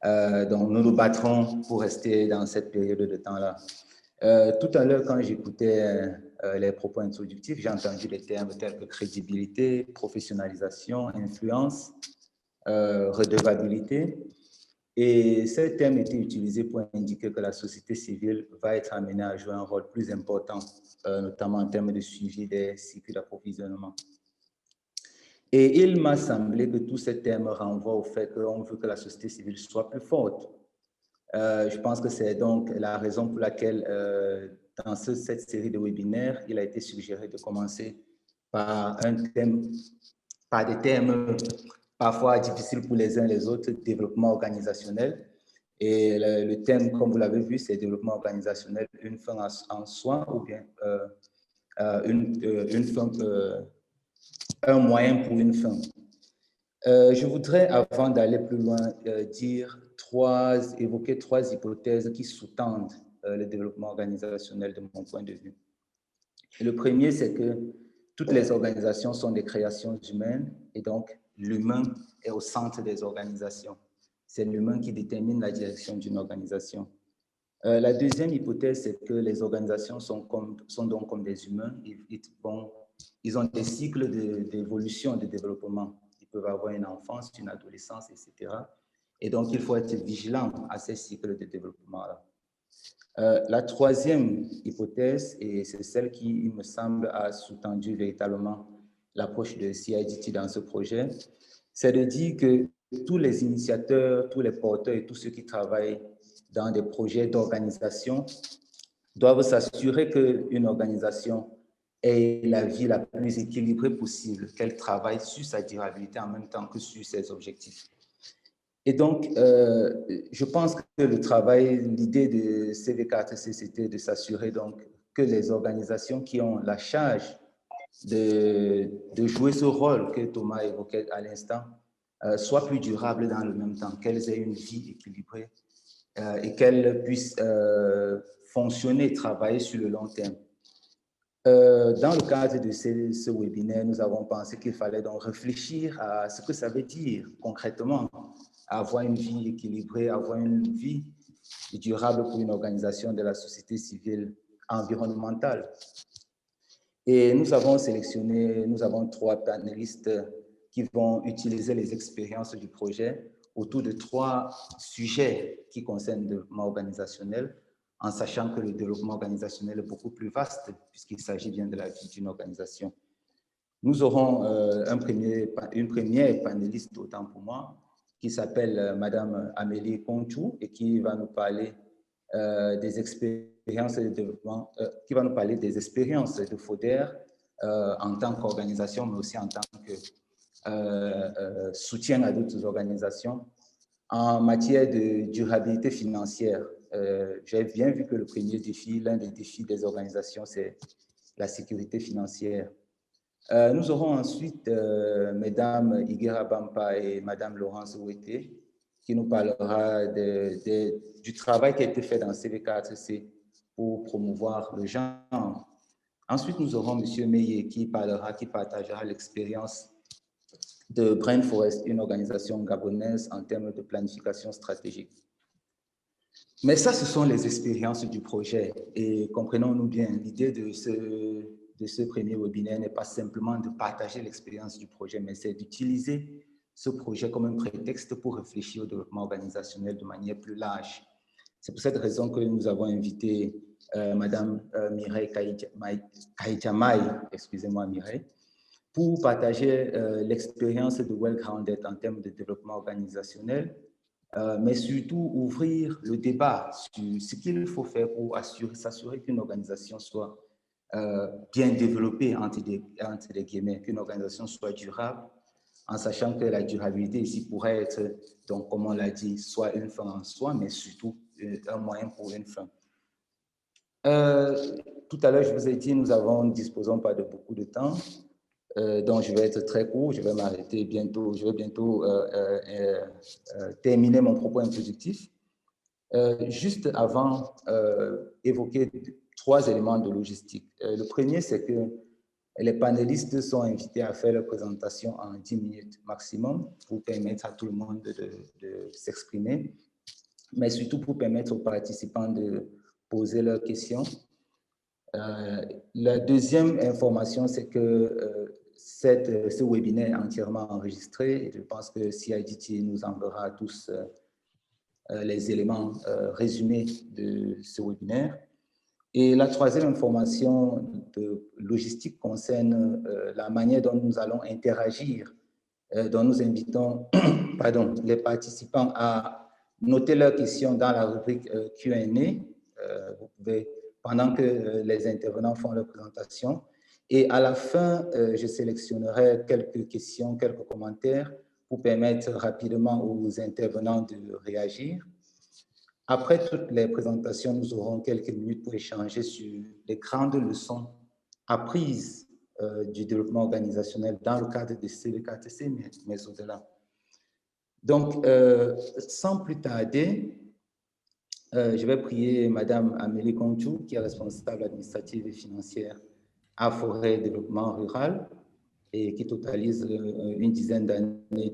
Donc nous nous battrons pour rester dans cette période de temps-là. Tout à l'heure, quand j'écoutais les propos introductifs, j'ai entendu des termes tels que crédibilité, professionnalisation, influence, redevabilité. Et ces termes étaient utilisés pour indiquer que la société civile va être amenée à jouer un rôle plus important, notamment en termes de suivi des cycles d'approvisionnement. Et il m'a semblé que tous ces termes renvoient au fait qu'on veut que la société civile soit plus forte. Je pense que c'est donc la raison pour laquelle, dans cette série de webinaires, il a été suggéré de commencer par des thèmes parfois difficiles pour les uns et les autres, développement organisationnel. Et le thème, comme vous l'avez vu, c'est développement organisationnel, une fin en soi ou bien un moyen pour une fin. Je voudrais, avant d'aller plus loin, évoquer trois hypothèses qui sous-tendent le développement organisationnel de mon point de vue. Et le premier, c'est que toutes les organisations sont des créations humaines et donc l'humain est au centre des organisations. C'est l'humain qui détermine la direction d'une organisation. La deuxième hypothèse, c'est que les organisations sont donc comme des humains. Ils ont des cycles d'évolution, de développement. Ils peuvent avoir une enfance, une adolescence, etc. Et donc, il faut être vigilant à ces cycles de développement-là. La troisième hypothèse, et c'est celle qui, il me semble, a sous-tendu véritablement l'approche de CIDT dans ce projet, c'est de dire que tous les initiateurs, tous les porteurs et tous ceux qui travaillent dans des projets d'organisation doivent s'assurer qu'une organisation ait la vie la plus équilibrée possible, qu'elle travaille sur sa durabilité en même temps que sur ses objectifs. Et donc, je pense que le travail, l'idée de CV4C, c'était de s'assurer donc que les organisations qui ont la charge de jouer ce rôle que Thomas évoquait à l'instant soient plus durables dans le même temps, qu'elles aient une vie équilibrée et qu'elles puissent fonctionner, travailler sur le long terme. Dans le cadre de ce webinaire, nous avons pensé qu'il fallait donc réfléchir à ce que ça veut dire concrètement, avoir une vie équilibrée, avoir une vie durable pour une organisation de la société civile environnementale. Et nous avons sélectionné, nous avons 3 panélistes qui vont utiliser les expériences du projet autour de 3 sujets qui concernent le développement organisationnel, en sachant que le développement organisationnel est beaucoup plus vaste puisqu'il s'agit bien de la vie d'une organisation. Nous aurons une première panéliste, autant pour moi, qui s'appelle Madame Amélie Conchou et qui va nous parler des expériences de développement, qui va nous parler des expériences de FODER en tant qu'organisation, mais aussi en tant que soutien à d'autres organisations en matière de durabilité financière. J'ai bien vu que le premier défi, l'un des défis des organisations, c'est la sécurité financière. Nous aurons ensuite Mesdames Higuera Bampa et Madame Laurence Ouété, qui nous parlera du travail qui a été fait dans CV4C pour promouvoir le genre. Ensuite, nous aurons M. Meillet qui partagera l'expérience de Brain Forest, une organisation gabonaise en termes de planification stratégique. Mais ça, ce sont les expériences du projet. Et comprenons-nous bien, l'idée de ce premier webinaire n'est pas simplement de partager l'expérience du projet, mais c'est d'utiliser ce projet comme un prétexte pour réfléchir au développement organisationnel de manière plus large. C'est pour cette raison que nous avons invité Madame Mireille Kaïdjamaï, excusez-moi Mireille, pour partager l'expérience de Well Grounded en termes de développement organisationnel, mais surtout ouvrir le débat sur ce qu'il faut faire pour s'assurer qu'une organisation soit bien développée, entre les guillemets, qu'une organisation soit durable, en sachant que la durabilité ici pourrait être, donc, comme on l'a dit, soit une fin en soi, mais surtout un moyen pour une fin. Tout à l'heure, je vous ai dit, nous ne disposons pas de beaucoup de temps, donc je vais être très court, je vais m'arrêter bientôt, je vais bientôt terminer mon propos introductif. Juste avant, évoquer 3 éléments de logistique. Le premier, c'est que les panélistes sont invités à faire leur présentation en 10 minutes maximum pour permettre à tout le monde de s'exprimer, mais surtout pour permettre aux participants de poser leurs questions. La deuxième information, c'est que ce webinaire est entièrement enregistré et je pense que CIDT nous enverra tous les éléments résumés de ce webinaire. Et la troisième information de logistique concerne la manière dont nous allons interagir, dont nous invitons les participants à noter leurs questions dans la rubrique Q&A. Vous pouvez, pendant que les intervenants font leur présentation. Et à la fin, je sélectionnerai quelques questions, quelques commentaires pour permettre rapidement aux intervenants de réagir. Après toutes les présentations, nous aurons quelques minutes pour échanger sur les grandes leçons apprises du développement organisationnel dans le cadre de CV4C, mais au-delà. Donc, sans plus tarder, je vais prier Madame Amélie Conchou, qui est responsable administrative et financière à Forêt et Développement Rural et qui totalise une dizaine d'années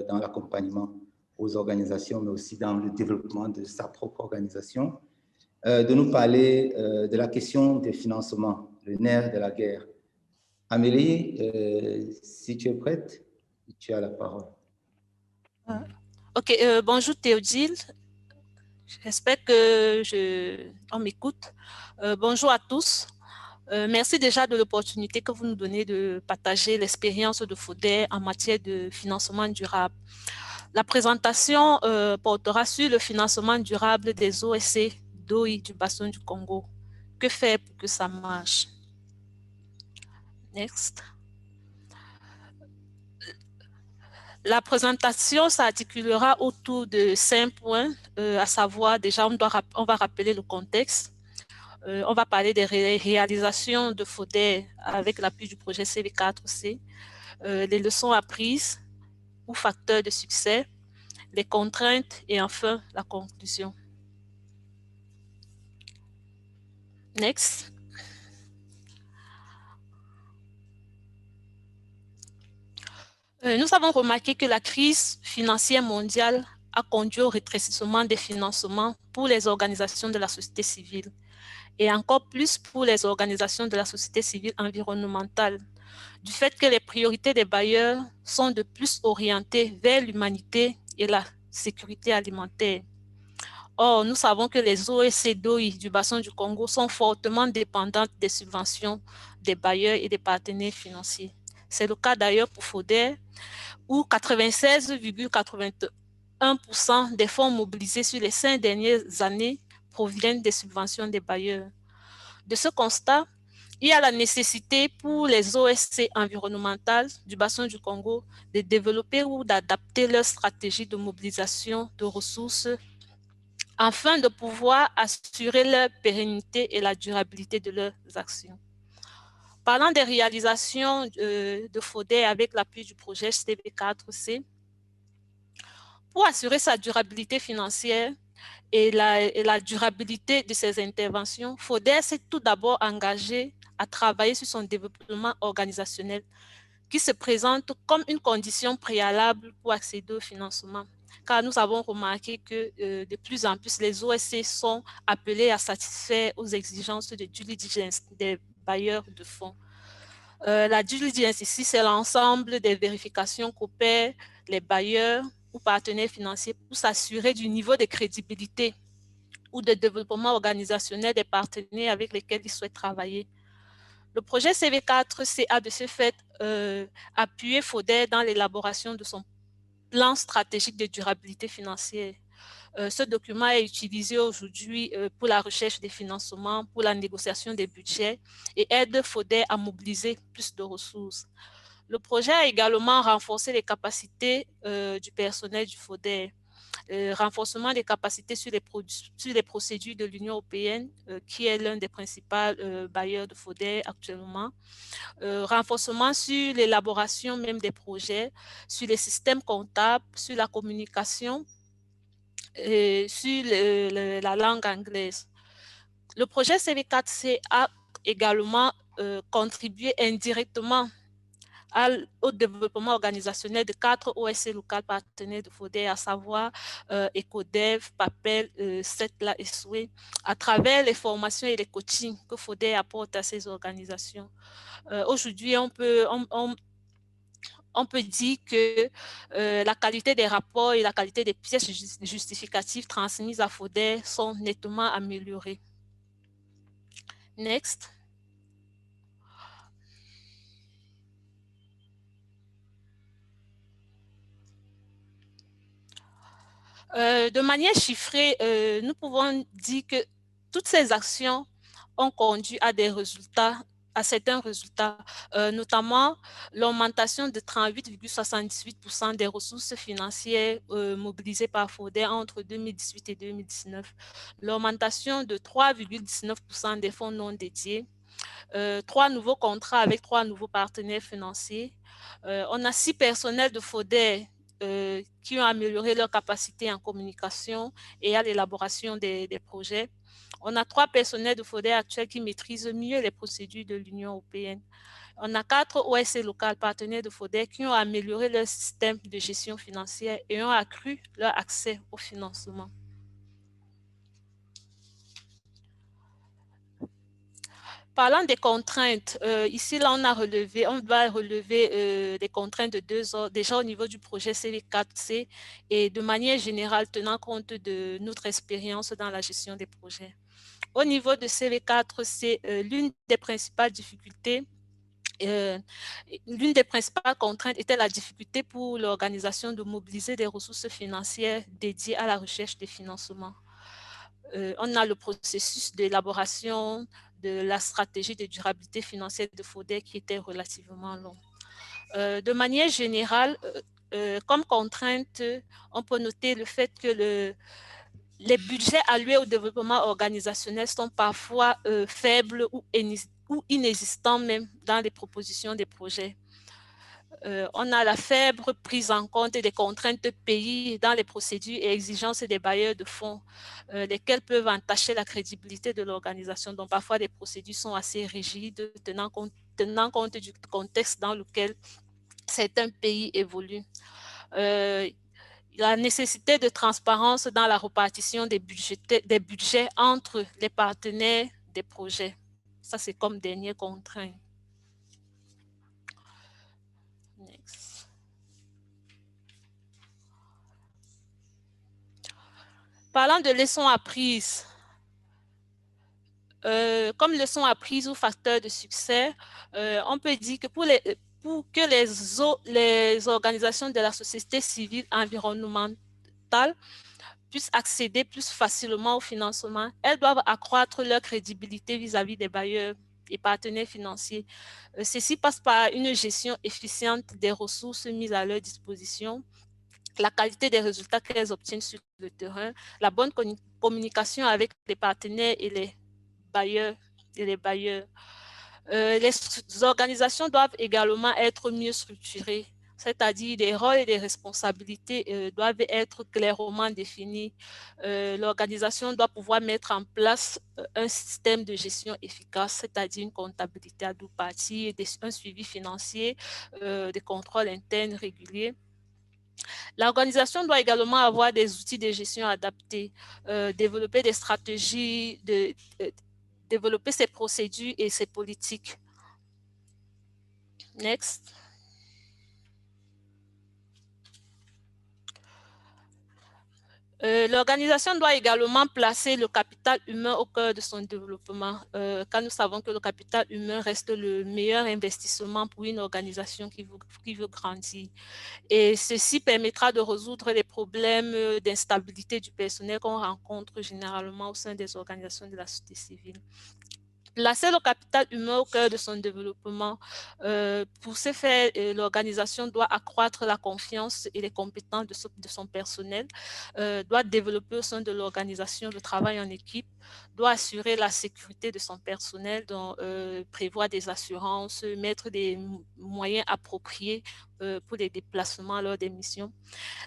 dans l'accompagnement aux organisations, mais aussi dans le développement de sa propre organisation, de nous parler de la question des financements, le nerf de la guerre. Amélie, si tu es prête, tu as la parole. Ok, bonjour Théodile. J'espère que on m'écoute. Bonjour à tous. Merci déjà de l'opportunité que vous nous donnez de partager l'expérience de FODER en matière de financement durable. La présentation portera sur le financement durable des OSC d'OI du bassin du Congo. Que faire pour que ça marche? Next. La présentation s'articulera autour de 5 points, à savoir, déjà, on va rappeler le contexte. On va parler des réalisations de FODER avec l'appui du projet CV4C, les leçons apprises ou facteurs de succès, les contraintes et enfin la conclusion. Next. Nous avons remarqué que la crise financière mondiale a conduit au rétrécissement des financements pour les organisations de la société civile et encore plus pour les organisations de la société civile environnementale, du fait que les priorités des bailleurs sont de plus orientées vers l'humanité et la sécurité alimentaire. Or, nous savons que les OECDOI du bassin du Congo sont fortement dépendantes des subventions des bailleurs et des partenaires financiers. C'est le cas d'ailleurs pour FODER, où 96,81% des fonds mobilisés sur les 5 dernières années proviennent des subventions des bailleurs. De ce constat, il y a la nécessité pour les OSC environnementales du bassin du Congo de développer ou d'adapter leur stratégie de mobilisation de ressources afin de pouvoir assurer leur pérennité et la durabilité de leurs actions. Parlant des réalisations de FODER avec l'appui du projet CV4C, pour assurer sa durabilité financière et la durabilité de ses interventions, FODER s'est tout d'abord engagé à travailler sur son développement organisationnel qui se présente comme une condition préalable pour accéder au financement. Car nous avons remarqué que de plus en plus, les OSC sont appelés à satisfaire aux exigences de due diligence des bailleurs de fonds. La due diligence ici, c'est l'ensemble des vérifications qu'opèrent les bailleurs ou partenaires financiers pour s'assurer du niveau de crédibilité ou de développement organisationnel des partenaires avec lesquels ils souhaitent travailler. Le projet CV4C a de ce fait appuyé FODER dans l'élaboration de son plan stratégique de durabilité financière. Ce document est utilisé aujourd'hui pour la recherche des financements, pour la négociation des budgets et aide FODER à mobiliser plus de ressources. Le projet a également renforcé les capacités du personnel du FODER. Renforcement des capacités sur les procédures de l'Union européenne, qui est l'un des principaux bailleurs de FODER actuellement. Renforcement sur l'élaboration même des projets, sur les systèmes comptables, sur la communication, et sur la langue anglaise. Le projet CV4C a également contribué indirectement au développement organisationnel de 4 OSC locales partenaires de FODER, à savoir EcoDev, PAPEL, CETLA et SOE, à travers les formations et les coachings que FODER apporte à ces organisations. Aujourd'hui, on peut dire que la qualité des rapports et la qualité des pièces justificatives transmises à FODER sont nettement améliorées. Next. De manière chiffrée, nous pouvons dire que toutes ces actions ont conduit à des résultats, à certains résultats, notamment l'augmentation de 38,78% des ressources financières mobilisées par FODER entre 2018 et 2019, l'augmentation de 3,19% des fonds non dédiés, 3 nouveaux contrats avec 3 nouveaux partenaires financiers. On a 6 personnels de FODER qui ont amélioré leur capacité en communication et à l'élaboration des projets. On a 3 personnels de FODER actuels qui maîtrisent mieux les procédures de l'Union européenne. On a 4 OSC locales partenaires de FODER qui ont amélioré leur système de gestion financière et ont accru leur accès au financement. Parlant des contraintes, ici, là, on va relever des contraintes de 2 ordres, déjà au niveau du projet CV4C et de manière générale, tenant compte de notre expérience dans la gestion des projets. Au niveau de CV4C, l'une des principales difficultés, l'une des principales contraintes était la difficulté pour l'organisation de mobiliser des ressources financières dédiées à la recherche des financements. On a le processus d'élaboration de la stratégie de durabilité financière de FODER qui était relativement long. De manière générale, comme contrainte, on peut noter le fait que les budgets alloués au développement organisationnel sont parfois faibles ou inexistants même dans les propositions des projets. On a la faible prise en compte des contraintes pays dans les procédures et exigences des bailleurs de fonds, lesquels peuvent entacher la crédibilité de l'organisation. Donc, parfois, les procédures sont assez rigides, tenant compte du contexte dans lequel certains pays évoluent. La nécessité de transparence dans la répartition des budgets entre les partenaires des projets. Ça, c'est comme dernière contrainte. Next. Parlant de leçons apprises, comme leçon apprise ou facteur de succès, on peut dire que pour que les organisations de la société civile environnementale puissent accéder plus facilement au financement, elles doivent accroître leur crédibilité vis-à-vis des bailleurs et partenaires financiers. Ceci passe par une gestion efficiente des ressources mises à leur disposition, la qualité des résultats qu'elles obtiennent sur le terrain, la bonne communication avec les partenaires et les bailleurs. Les organisations doivent également être mieux structurées, c'est-à-dire des rôles et des responsabilités doivent être clairement définis. L'organisation doit pouvoir mettre en place un système de gestion efficace, c'est-à-dire une comptabilité à deux parties, un suivi financier, des contrôles internes réguliers. L'organisation doit également avoir des outils de gestion adaptés, développer des stratégies, développer ses procédures et ses politiques. Next. L'organisation doit également placer le capital humain au cœur de son développement, car nous savons que le capital humain reste le meilleur investissement pour une organisation qui veut grandir. Et ceci permettra de résoudre les problèmes d'instabilité du personnel qu'on rencontre généralement au sein des organisations de la société civile. Placer le capital humain au cœur de son développement. Pour ce faire, l'organisation doit accroître la confiance et les compétences de son personnel, doit développer au sein de l'organisation le travail en équipe, doit assurer la sécurité de son personnel, donc prévoir des assurances, mettre des moyens appropriés pour les déplacements lors des missions.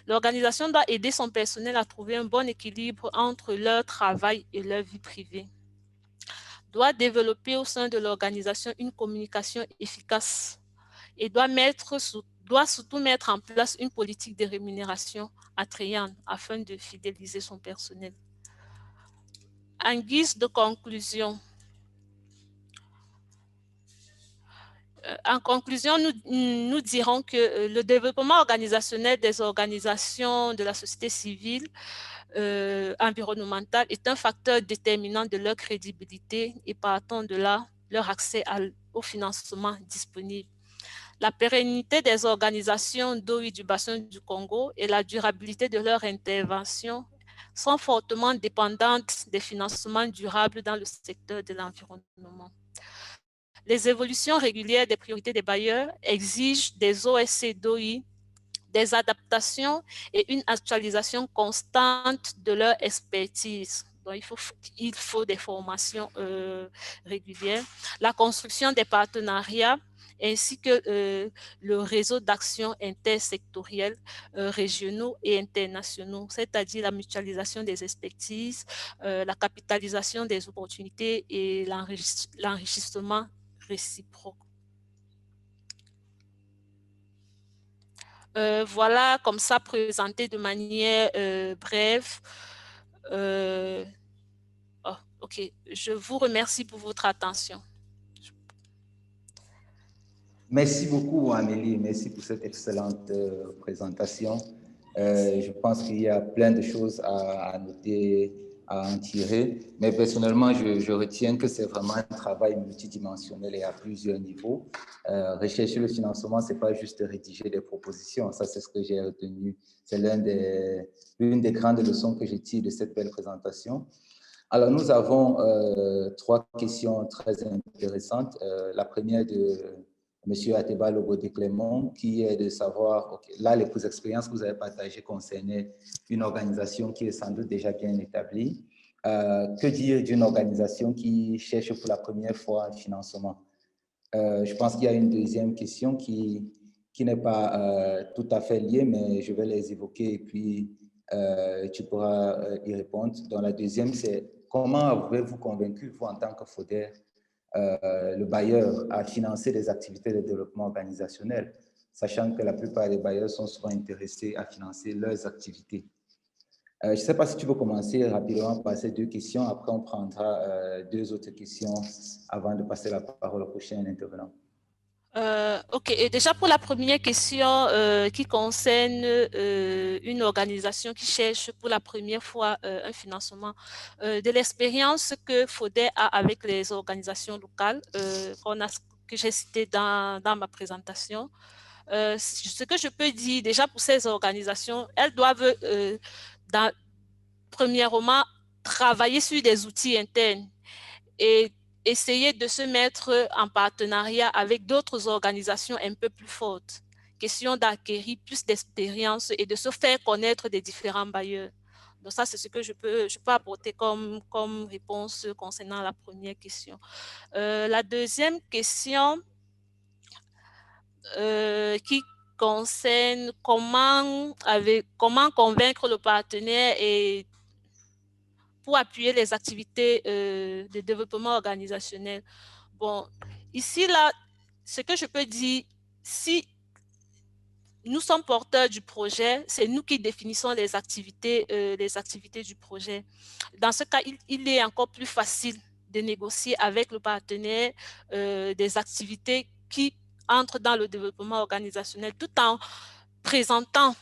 L'organisation doit aider son personnel à trouver un bon équilibre entre leur travail et leur vie privée. Doit développer au sein de l'organisation une communication efficace et doit surtout mettre en place une politique de rémunération attrayante afin de fidéliser son personnel. En guise de conclusion, nous dirons que le développement organisationnel des organisations de la société civile environnementale est un facteur déterminant de leur crédibilité et partant de là, leur accès au financement disponible. La pérennité des organisations d'OI du bassin du Congo et la durabilité de leur intervention sont fortement dépendantes des financements durables dans le secteur de l'environnement. Les évolutions régulières des priorités des bailleurs exigent des OSC d'OI, des adaptations et une actualisation constante de leur expertise. Donc, il faut des formations régulières, la construction des partenariats ainsi que le réseau d'actions intersectorielles, régionaux et internationaux, c'est-à-dire la mutualisation des expertises, la capitalisation des opportunités et l'enrichissement réciproque. Voilà, comme ça, présenté de manière brève. OK, je vous remercie pour votre attention. Merci beaucoup, Amélie. Merci pour cette excellente présentation. Je pense qu'il y a plein de choses à noter, à en tirer. Mais personnellement, je retiens que c'est vraiment un travail multidimensionnel et à plusieurs niveaux. Rechercher le financement, ce n'est pas juste rédiger des propositions. Ça, c'est ce que j'ai retenu. C'est l'une des grandes leçons que j'ai tirées de cette belle présentation. Alors, nous avons 3 questions très intéressantes. La première de M. Ateba Logodé-Clément, qui est de savoir, okay, là, les expériences que vous avez partagées concernaient une organisation qui est sans doute déjà bien établie. Que dire d'une organisation qui cherche pour la première fois un financement? Je pense qu'il y a une deuxième question qui n'est pas tout à fait liée, mais je vais les évoquer et puis tu pourras y répondre. Donc, la deuxième, c'est comment avez-vous convaincu, vous, en tant que FODER, le bailleur à financer des activités de développement organisationnel, sachant que la plupart des bailleurs sont souvent intéressés à financer leurs activités. Je ne sais pas si tu veux commencer rapidement par ces deux questions. Après, on prendra deux autres questions avant de passer la parole au prochain intervenant. Ok, et déjà pour la première question qui concerne une organisation qui cherche pour la première fois un financement, de l'expérience que FODER a avec les organisations locales que j'ai citées dans ma présentation, ce que je peux dire déjà pour ces organisations, elles doivent premièrement travailler sur des outils internes et essayer de se mettre en partenariat avec d'autres organisations un peu plus fortes. Question d'acquérir plus d'expérience et de se faire connaître des différents bailleurs. Donc ça, c'est ce que je peux apporter comme réponse concernant la première question. La deuxième question qui concerne comment convaincre le partenaire et pour appuyer les activités de développement organisationnel. Bon, ici, là, ce que je peux dire, si nous sommes porteurs du projet, c'est nous qui définissons les activités du projet. Dans ce cas, il est encore plus facile de négocier avec le partenaire des activités qui entrent dans le développement organisationnel tout en présentant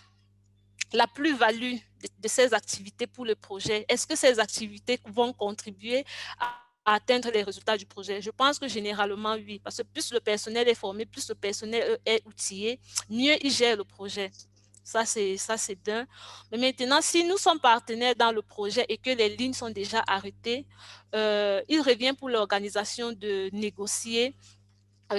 la plus-value de ces activités pour le projet. Est-ce que ces activités vont contribuer à atteindre les résultats du projet? Je pense que généralement, oui, parce que plus le personnel est formé, plus le personnel est outillé, mieux il gère le projet. Ça, c'est d'un. Mais maintenant, si nous sommes partenaires dans le projet et que les lignes sont déjà arrêtées, il revient pour l'organisation de négocier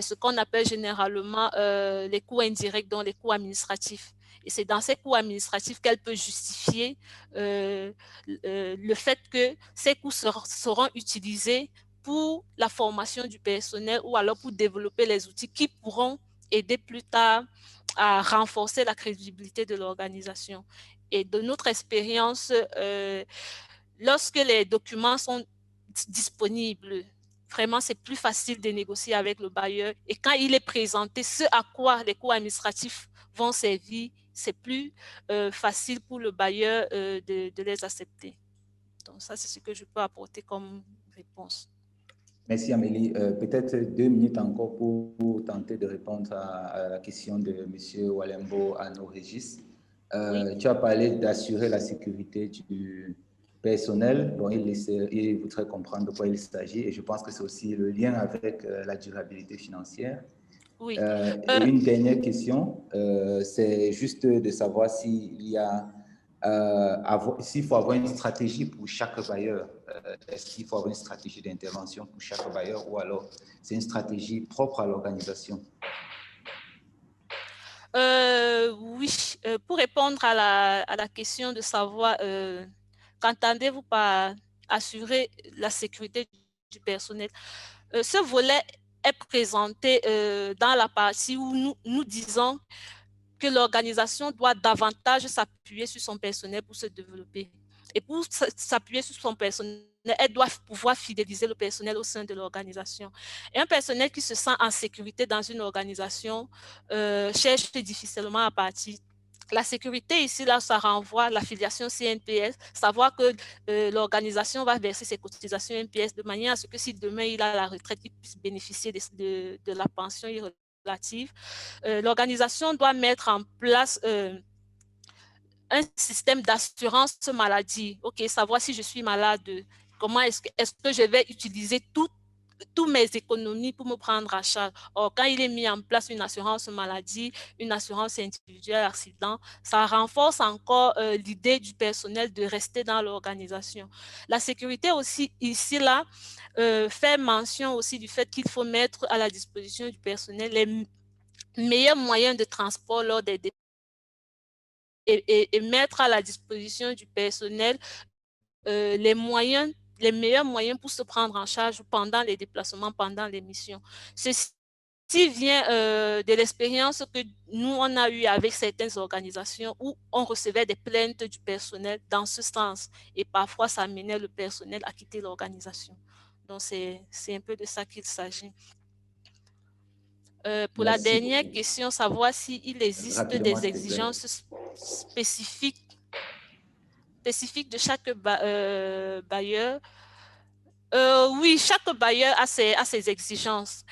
ce qu'on appelle généralement les coûts indirects, donc les coûts administratifs. Et c'est dans ces coûts administratifs qu'elle peut justifier le fait que ces coûts seront utilisés pour la formation du personnel ou alors pour développer les outils qui pourront aider plus tard à renforcer la crédibilité de l'organisation. Et de notre expérience, lorsque les documents sont disponibles, vraiment, c'est plus facile de négocier avec le bailleur. Et quand il est présenté ce à quoi les coûts administratifs vont servir, c'est plus facile pour le bailleur de les accepter. Donc ça, c'est ce que je peux apporter comme réponse. Merci Amélie. Peut-être 2 minutes encore pour tenter de répondre à la question de M. Walembo Ano-Régis. Oui. Tu as parlé d'assurer la sécurité du personnel, dont il voudrait comprendre de quoi il s'agit, et je pense que c'est aussi le lien avec la durabilité financière. Oui. Et une dernière question, c'est juste de savoir s'il y a s'il faut avoir une stratégie pour chaque bailleur. Est-ce qu'il faut avoir une stratégie d'intervention pour chaque bailleur ou alors c'est une stratégie propre à l'organisation? Oui, pour répondre à la question de savoir qu'entendez-vous par assurer la sécurité du personnel, ce volet est présenté dans la partie où nous disons que l'organisation doit davantage s'appuyer sur son personnel pour se développer. Et pour s'appuyer sur son personnel, elle doit pouvoir fidéliser le personnel au sein de l'organisation. Et un personnel qui se sent en sécurité dans une organisation cherche difficilement à partir. La sécurité ici, là, ça renvoie à l'affiliation CNPS, savoir que l'organisation va verser ses cotisations NPS de manière à ce que si demain il a la retraite, il puisse bénéficier de la pension relative. L'organisation doit mettre en place un système d'assurance maladie. OK, savoir si je suis malade, comment est-ce que je vais utiliser toutes mes économies pour me prendre en charge. Or, quand il est mis en place une assurance maladie, une assurance individuelle accident, ça renforce encore l'idée du personnel de rester dans l'organisation. La sécurité aussi, ici, là, fait mention aussi du fait qu'il faut mettre à la disposition du personnel meilleurs moyens de transport lors des et mettre à la disposition du personnel les meilleurs moyens pour se prendre en charge pendant les déplacements, pendant les missions. Ceci vient de l'expérience que nous, on a eu avec certaines organisations où on recevait des plaintes du personnel dans ce sens. Et parfois, ça amenait le personnel à quitter l'organisation. Donc, c'est un peu de ça qu'il s'agit. Pour la dernière question, savoir s'il existe des exigences spécifiques de chaque bailleur. Oui, chaque bailleur a ses exigences.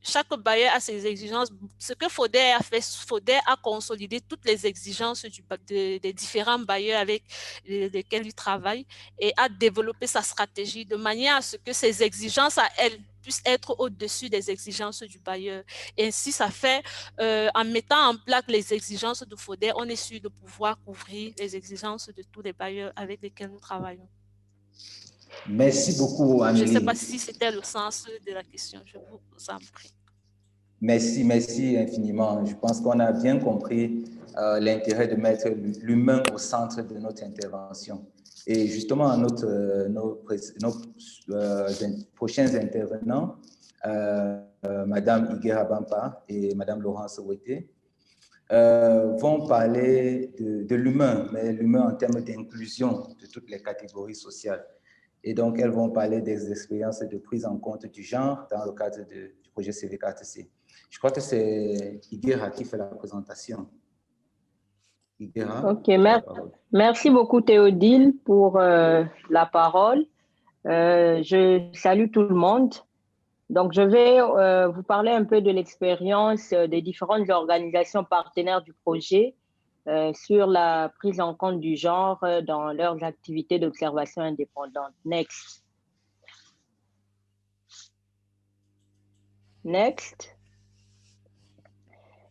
Chaque bailleur a ses exigences. Ce que FODER a fait, FODER a consolidé toutes les exigences des différents bailleurs avec lesquels il travaille et a développé sa stratégie de manière à ce que ces exigences à elles puissent être au-dessus des exigences du bailleur. Et ainsi, ça fait, en mettant en place les exigences de FODER, on est sûr de pouvoir couvrir les exigences de tous les bailleurs avec lesquels nous travaillons. Merci beaucoup, Amélie. Je ne sais pas si c'était le sens de la question. Je vous en prie. Merci infiniment. Je pense qu'on a bien compris l'intérêt de mettre l'humain au centre de notre intervention. Et justement, nos prochains intervenants, Madame Higuera Bampa et Madame Laurence Ouetté, vont parler de l'humain, mais l'humain en termes d'inclusion de toutes les catégories sociales. Et donc, elles vont parler des expériences de prise en compte du genre dans le cadre du projet CV4C. Je crois que c'est Higuera qui fait la présentation. Higuera. Ok, merci beaucoup Théodile pour la parole. Je salue tout le monde. Donc, je vais vous parler un peu de l'expérience des différentes organisations partenaires du projet sur la prise en compte du genre dans leurs activités d'observation indépendante. Next.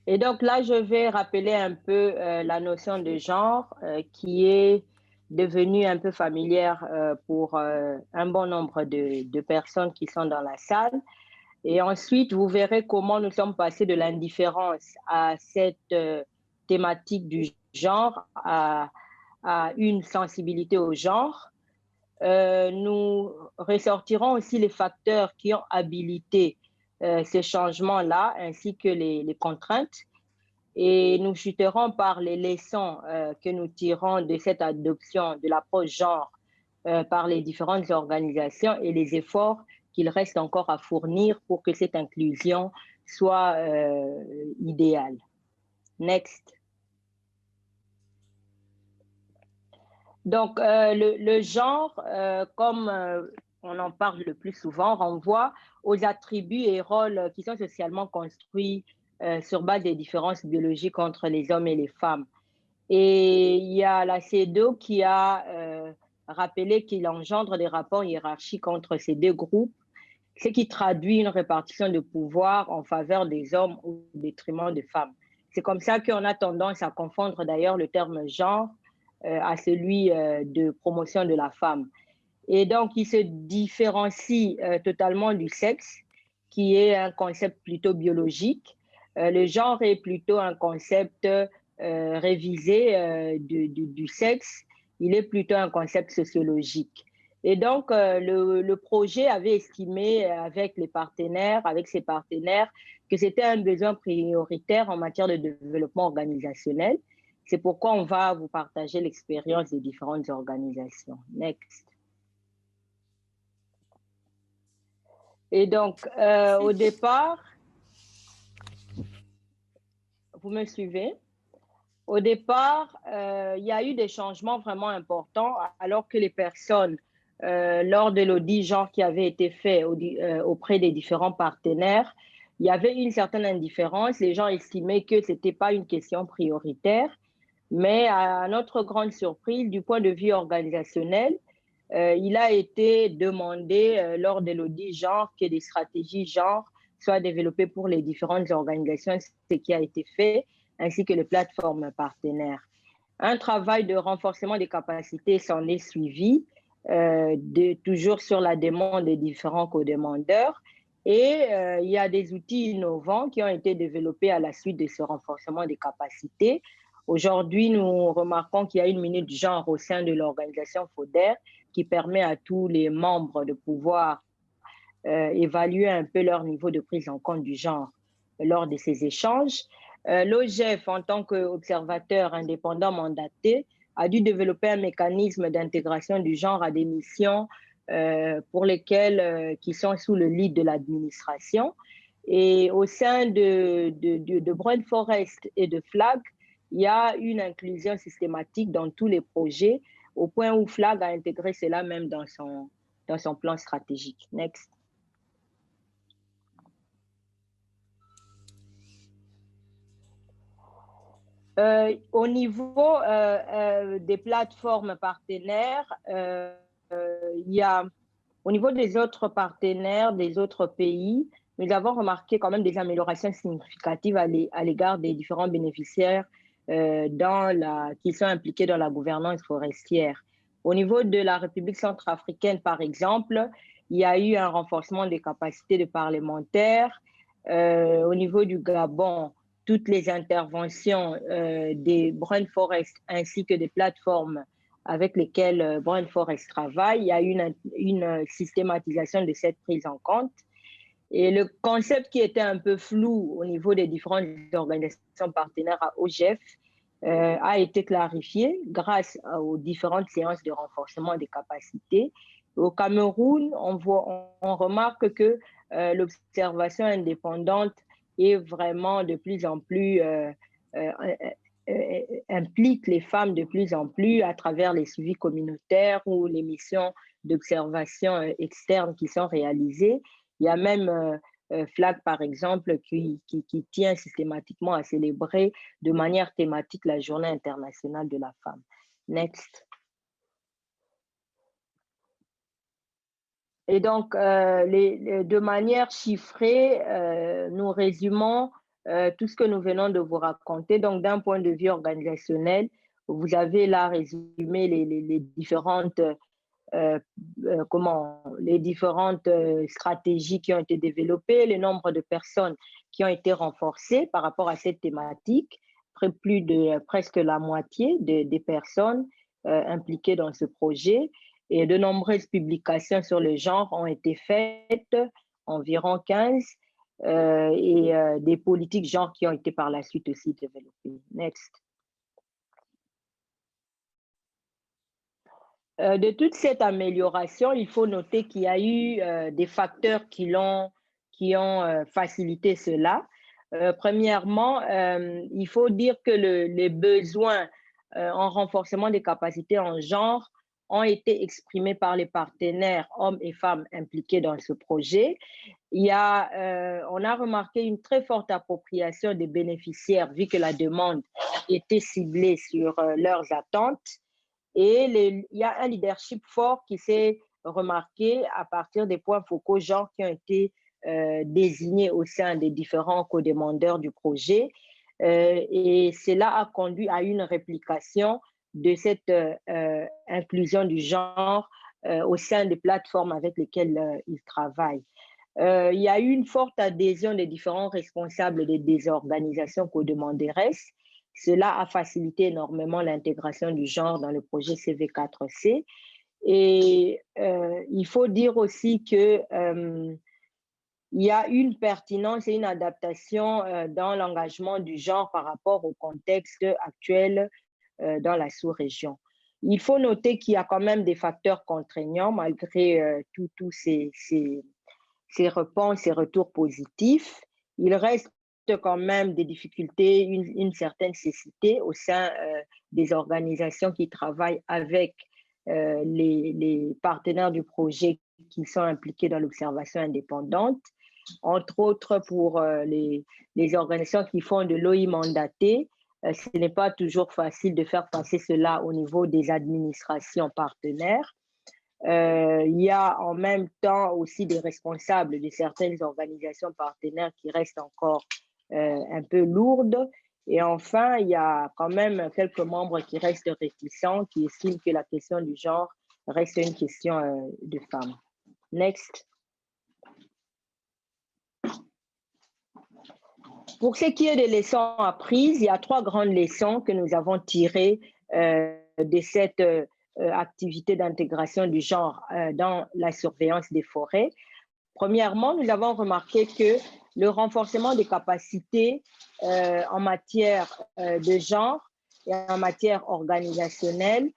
Et donc là, je vais rappeler un peu la notion de genre qui est devenue un peu familière pour un bon nombre de personnes qui sont dans la salle. Et ensuite, vous verrez comment nous sommes passés de l'indifférence à cette thématique du genre, à une sensibilité au genre. Nous ressortirons aussi les facteurs qui ont habilité ces changements-là, ainsi que les contraintes. Et nous chuterons par les leçons que nous tirons de cette adoption de l'approche genre par les différentes organisations et les efforts qu'il reste encore à fournir pour que cette inclusion soit idéale. Next. Donc, le genre, comme on en parle le plus souvent, renvoie aux attributs et rôles qui sont socialement construits sur base des différences biologiques entre les hommes et les femmes. Et il y a la CEDAW qui a rappelé qu'il engendre des rapports hiérarchiques entre ces deux groupes, ce qui traduit une répartition de pouvoir en faveur des hommes au détriment des femmes. C'est comme ça qu'on a tendance à confondre d'ailleurs le terme genre à celui de promotion de la femme. Et donc, il se différencie totalement du sexe, qui est un concept plutôt biologique. Le genre est plutôt un concept révisé du sexe. Il est plutôt un concept sociologique. Et donc, le projet avait estimé avec ses partenaires, que c'était un besoin prioritaire en matière de développement organisationnel. C'est pourquoi on va vous partager l'expérience des différentes organisations. Next. Et donc, au départ, vous me suivez? Au départ, il y a eu des changements vraiment importants alors que les personnes, lors de l'audit genre qui avait été fait auprès des différents partenaires, il y avait une certaine indifférence. Les gens estimaient que ce n'était pas une question prioritaire. Mais à notre grande surprise, du point de vue organisationnel, il a été demandé lors de l'audit genre que des stratégies genre soient développées pour les différentes organisations, ce qui a été fait, ainsi que les plateformes partenaires. Un travail de renforcement des capacités s'en est suivi, toujours sur la demande des différents co-demandeurs. Et il y a des outils innovants qui ont été développés à la suite de ce renforcement des capacités. Aujourd'hui, nous remarquons qu'il y a une minute genre au sein de l'organisation FODER qui permet à tous les membres de pouvoir évaluer un peu leur niveau de prise en compte du genre lors de ces échanges. L'OGEF, en tant qu'observateur indépendant mandaté, a dû développer un mécanisme d'intégration du genre à des missions pour lesquelles qui sont sous le lead de l'administration. Et au sein de Brown Forest et de FLAG, il y a une inclusion systématique dans tous les projets, au point où FLAG a intégré cela même dans son plan stratégique. Next. Au niveau des plateformes partenaires, il y a, au niveau des autres partenaires, des autres pays, nous avons remarqué quand même des améliorations significatives à l'égard des différents bénéficiaires qui sont impliqués dans la gouvernance forestière. Au niveau de la République centrafricaine, par exemple, il y a eu un renforcement des capacités de parlementaires. Au niveau du Gabon, toutes les interventions des Brown Forest ainsi que des plateformes avec lesquelles Brown Forest travaille, il y a une systématisation de cette prise en compte. Et le concept qui était un peu flou au niveau des différentes organisations partenaires à OGEF a été clarifié grâce aux différentes séances de renforcement des capacités. Au Cameroun, on remarque que l'observation indépendante est vraiment de plus en plus implique les femmes de plus en plus à travers les suivis communautaires ou les missions d'observation externes qui sont réalisées. Il y a même FLAG, par exemple, qui tient systématiquement à célébrer de manière thématique la Journée internationale de la femme. Next. Et donc, de manière chiffrée, nous résumons tout ce que nous venons de vous raconter. Donc, d'un point de vue organisationnel, vous avez là résumé les différentes stratégies qui ont été développées, le nombre de personnes qui ont été renforcées par rapport à cette thématique, plus de presque la moitié des personnes impliquées dans ce projet. Et de nombreuses publications sur le genre ont été faites, environ 15, et des politiques genre qui ont été par la suite aussi développées. Next. De toute cette amélioration, il faut noter qu'il y a eu des facteurs qui ont facilité cela. Premièrement, il faut dire que les besoins en renforcement des capacités en genre ont été exprimés par les partenaires hommes et femmes impliqués dans ce projet. On a remarqué une très forte appropriation des bénéficiaires vu que la demande était ciblée sur leurs attentes. Et il y a un leadership fort qui s'est remarqué à partir des points focaux genre qui ont été désignés au sein des différents co-demandeurs du projet. Et cela a conduit à une réplication de cette inclusion du genre au sein des plateformes avec lesquelles ils travaillent. Il y a eu une forte adhésion des différents responsables des organisations co-demanderesses. Cela a facilité énormément l'intégration du genre dans le projet CV4C. Et il faut dire aussi qu'il y a une pertinence et une adaptation dans l'engagement du genre par rapport au contexte actuel dans la sous-région. Il faut noter qu'il y a quand même des facteurs contraignants malgré tous ces réponses, ces retours positifs. Il reste quand même des difficultés, une certaine cécité au sein des organisations qui travaillent avec les partenaires du projet qui sont impliqués dans l'observation indépendante, entre autres pour les organisations qui font de l'OI mandaté. Ce n'est pas toujours facile de faire passer cela au niveau des administrations partenaires. Il y a en même temps aussi des responsables de certaines organisations partenaires qui restent encore un peu lourdes. Et enfin, il y a quand même quelques membres qui restent réticents, qui estiment que la question du genre reste une question de femmes. Next. Pour ce qui est des leçons apprises, il y a 3 grandes leçons que nous avons tirées de cette activité d'intégration du genre dans la surveillance des forêts. Premièrement, nous avons remarqué que le renforcement des capacités en matière de genre et en matière organisationnelle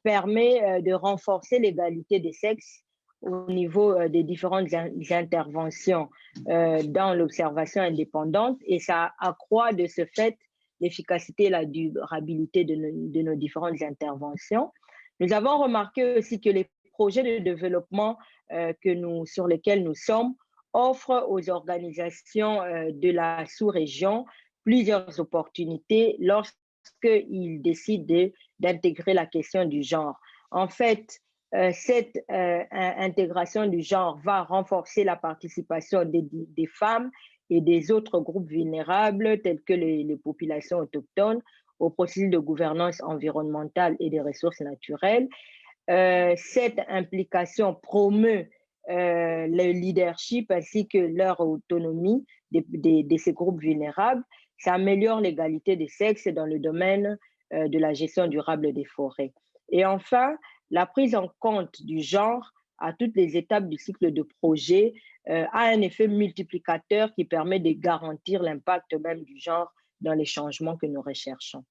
permet de renforcer l'égalité des sexes au niveau des différentes interventions dans l'observation indépendante, et ça accroît de ce fait l'efficacité et la durabilité de nos différentes interventions. Nous avons remarqué aussi que les projets de développement sur lesquels nous sommes offrent aux organisations de la sous-région plusieurs opportunités lorsqu'ils décident d'intégrer la question du genre. En fait, cette intégration du genre va renforcer la participation des femmes et des autres groupes vulnérables tels que les populations autochtones au processus de gouvernance environnementale et des ressources naturelles. Cette implication promeut le leadership ainsi que leur autonomie de ces groupes vulnérables. Ça améliore l'égalité des sexes dans le domaine de la gestion durable des forêts. Et enfin, la prise en compte du genre à toutes les étapes du cycle de projet a un effet multiplicateur qui permet de garantir l'impact même du genre dans les changements que nous recherchons.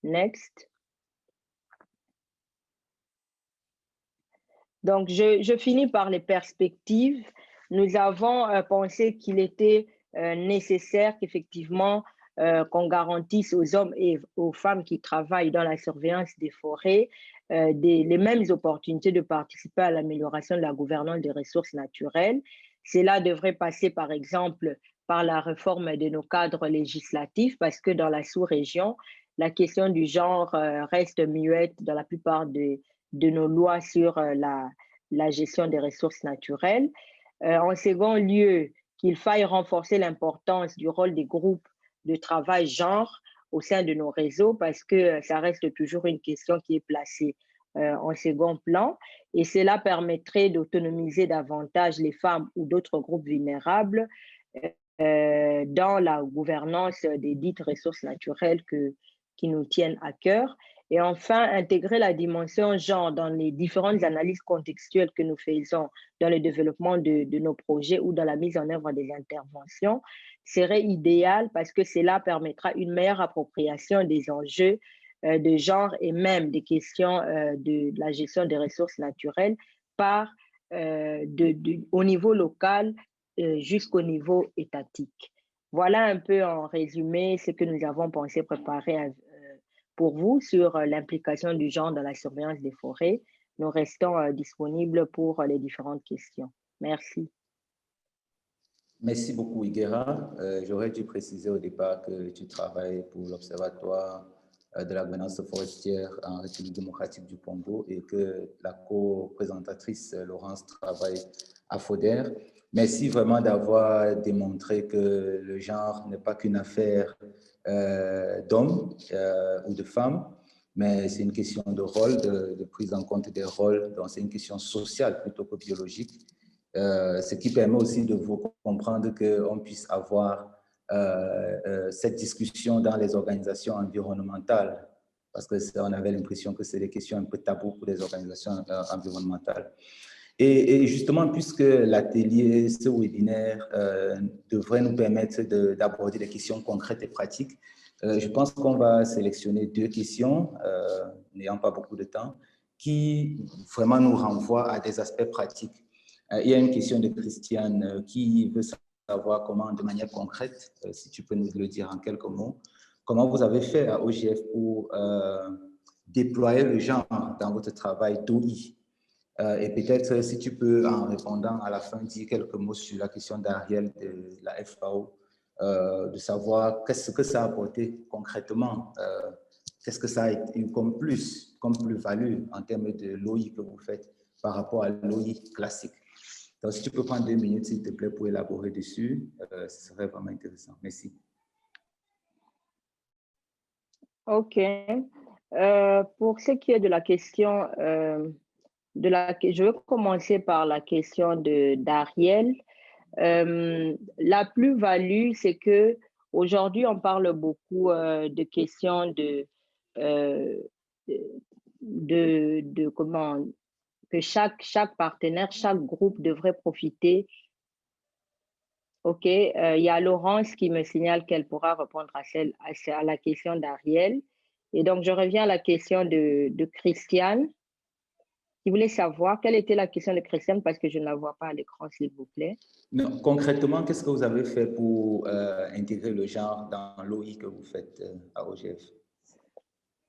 Next. Donc, je finis par les perspectives. Nous avons pensé qu'il était nécessaire qu'effectivement, qu'on garantisse aux hommes et aux femmes qui travaillent dans la surveillance des forêts les mêmes opportunités de participer à l'amélioration de la gouvernance des ressources naturelles. Cela devrait passer, par exemple, par la réforme de nos cadres législatifs, parce que dans la sous-région, la question du genre reste muette dans la plupart de nos lois sur la gestion des ressources naturelles. En second lieu, qu'il faille renforcer l'importance du rôle des groupes de travail genre au sein de nos réseaux, parce que ça reste toujours une question qui est placée en second plan, et cela permettrait d'autonomiser davantage les femmes ou d'autres groupes vulnérables dans la gouvernance des dites ressources naturelles qui nous tiennent à cœur. Et enfin, intégrer la dimension genre dans les différentes analyses contextuelles que nous faisons dans le développement de nos projets ou dans la mise en œuvre des interventions serait idéal, parce que cela permettra une meilleure appropriation des enjeux de genre et même des questions de la gestion des ressources naturelles au niveau local jusqu'au niveau étatique. Voilà un peu en résumé ce que nous avons pensé préparer pour vous sur l'implication du genre dans la surveillance des forêts. Nous restons disponibles pour les différentes questions. Merci. Merci beaucoup, Higuera. J'aurais dû préciser au départ que tu travailles pour l'Observatoire de la gouvernance forestière en République démocratique du Congo et que la co-présentatrice Laurence travaille à FODER. Merci vraiment d'avoir démontré que le genre n'est pas qu'une affaire d'hommes ou de femmes, mais c'est une question de rôle, de prise en compte des rôles, donc c'est une question sociale plutôt que biologique, ce qui permet aussi de vous comprendre qu'on puisse avoir cette discussion dans les organisations environnementales, parce qu'on avait l'impression que c'est des questions un peu taboues pour les organisations environnementales. Et justement, puisque l'atelier, ce webinaire, devrait nous permettre d'aborder des questions concrètes et pratiques, je pense qu'on va sélectionner 2 questions, n'ayant pas beaucoup de temps, qui vraiment nous renvoient à des aspects pratiques. Il y a une question de Christiane qui veut savoir comment, de manière concrète, si tu peux nous le dire en quelques mots, comment vous avez fait à OGF pour déployer le genre dans votre travail d'OI. Et peut-être, si tu peux, en répondant à la fin, dire quelques mots sur la question d'Ariel de la FAO, de savoir qu'est-ce que ça a apporté concrètement, qu'est-ce que ça a eu comme plus-value en termes de l'OI que vous faites par rapport à l'OI classique. Donc, si tu peux prendre 2 minutes, s'il te plaît, pour élaborer dessus, ce serait vraiment intéressant. Merci. OK. Pour ce qui est de la question, je vais commencer par la question d'Ariel. La plus-value, c'est que Aujourd'hui, on parle beaucoup de questions comment que chaque partenaire, chaque groupe devrait profiter. OK, il y a Laurence qui me signale qu'elle pourra répondre à la question d'Ariel. Et donc, je reviens à la question de Christiane, qui voulait savoir quelle était la question de Christiane parce que je ne la vois pas à l'écran, s'il vous plaît. Non, concrètement, qu'est-ce que vous avez fait pour intégrer le genre dans l'OI que vous faites à OGF?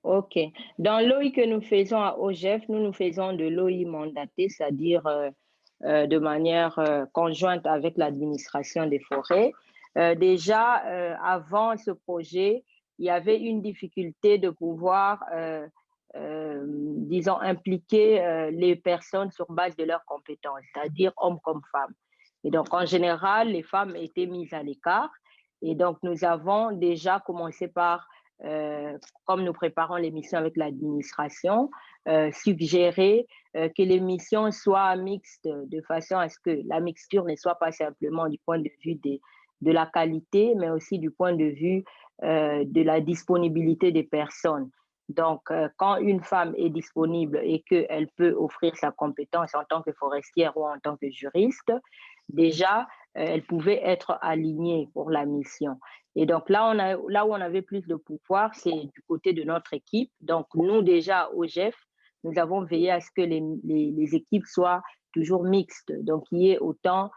OK. Dans l'OI que nous faisons à OGF, nous faisons de l'OI mandaté, c'est-à-dire de manière conjointe avec l'administration des forêts. Déjà, avant ce projet, il y avait une difficulté de pouvoir, disons, impliquer les personnes sur base de leurs compétences, c'est-à-dire hommes comme femmes. Et donc, en général, les femmes étaient mises à l'écart. Et donc, nous avons déjà commencé par, comme nous préparons les missions avec l'administration, suggérer que les missions soient mixtes de façon à ce que la mixture ne soit pas simplement du point de vue de la qualité, mais aussi du point de vue de la disponibilité des personnes. Donc, quand une femme est disponible et qu'elle peut offrir sa compétence en tant que forestière ou en tant que juriste, déjà, elle pouvait être alignée pour la mission. Et donc, là où on avait plus de pouvoir, c'est du côté de notre équipe. Donc, nous, déjà, au GEF, nous avons veillé à ce que les équipes soient toujours mixtes. Donc, il y ait autant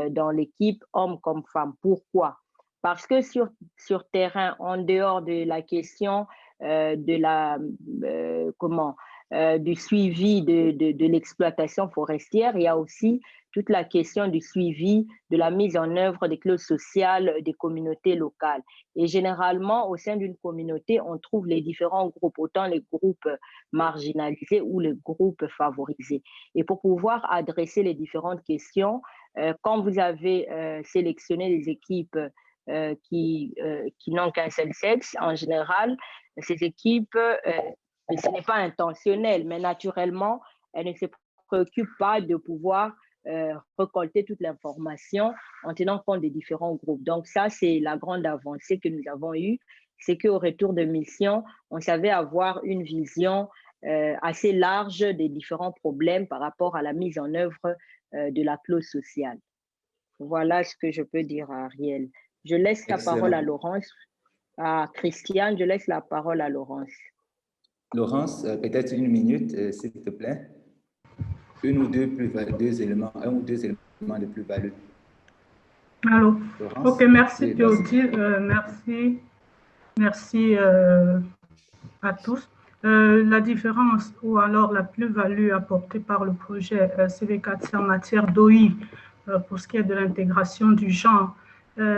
dans l'équipe, hommes comme femmes. Pourquoi? Parce que sur terrain, en dehors de la question du suivi de l'exploitation forestière, il y a aussi toute la question du suivi de la mise en œuvre des clauses sociales des communautés locales. Et généralement, au sein d'une communauté, on trouve les différents groupes, autant les groupes marginalisés ou les groupes favorisés. Et pour pouvoir adresser les différentes questions, quand vous avez sélectionné les équipes qui n'ont qu'un seul sexe, en général, ces équipes, ce n'est pas intentionnel, mais naturellement, elles ne se préoccupent pas de pouvoir récolter toute l'information en tenant compte des différents groupes. Donc ça, c'est la grande avancée que nous avons eue, c'est qu'au retour de mission, on savait avoir une vision assez large des différents problèmes par rapport à la mise en œuvre de la clause sociale. Voilà ce que je peux dire à Ariel. Je laisse la parole à Laurence, à Christiane, je laisse la parole à Laurence. Laurence, peut-être une minute, s'il te plaît. Un ou deux éléments de plus-value. Alors, ok, merci Théodile, merci à tous. La différence ou alors la plus-value apportée par le projet CV4 en matière d'OI pour ce qui est de l'intégration du genre,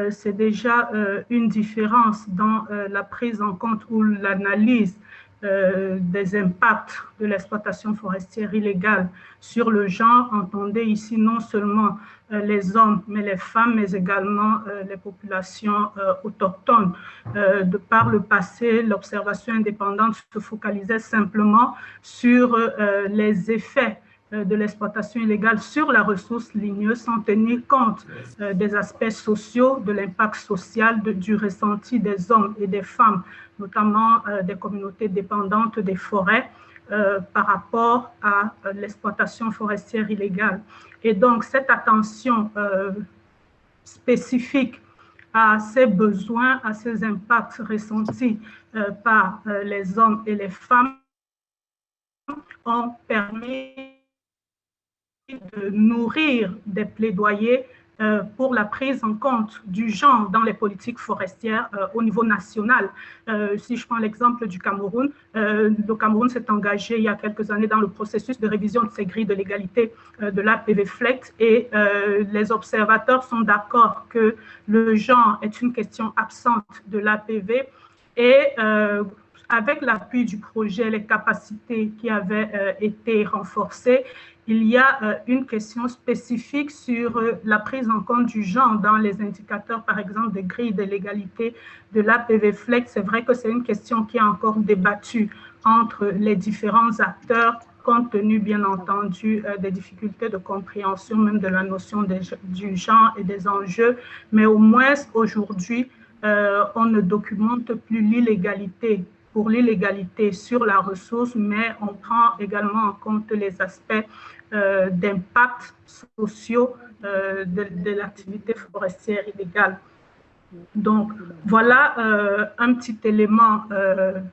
c'est déjà une différence dans la prise en compte ou l'analyse des impacts de l'exploitation forestière illégale sur le genre. Entendez ici non seulement les hommes, mais les femmes, mais également les populations autochtones. De par le passé, l'observation indépendante se focalisait simplement sur les effets de l'exploitation illégale sur la ressource ligneuse sans tenir compte des aspects sociaux, de l'impact social, du ressenti des hommes et des femmes, notamment des communautés dépendantes des forêts par rapport à l'exploitation forestière illégale. Et donc, cette attention spécifique à ces besoins, à ces impacts ressentis par les hommes et les femmes ont permis de nourrir des plaidoyers pour la prise en compte du genre dans les politiques forestières au niveau national. Si je prends l'exemple du Cameroun, le Cameroun s'est engagé il y a quelques années dans le processus de révision de ses grilles de légalité de l'APV FLECT et les observateurs sont d'accord que le genre est une question absente de l'APV et avec l'appui du projet, les capacités qui avaient été renforcées, il y a une question spécifique sur la prise en compte du genre dans les indicateurs, par exemple, des grilles de l'égalité de l'APV FLECT. C'est vrai que c'est une question qui est encore débattue entre les différents acteurs, compte tenu, bien entendu, des difficultés de compréhension même de la notion du genre et des enjeux. Mais au moins, aujourd'hui, on ne documente plus l'illégalité pour l'illégalité sur la ressource, mais on prend également en compte les aspects d'impact sociaux de l'activité forestière illégale. Donc, voilà un petit élément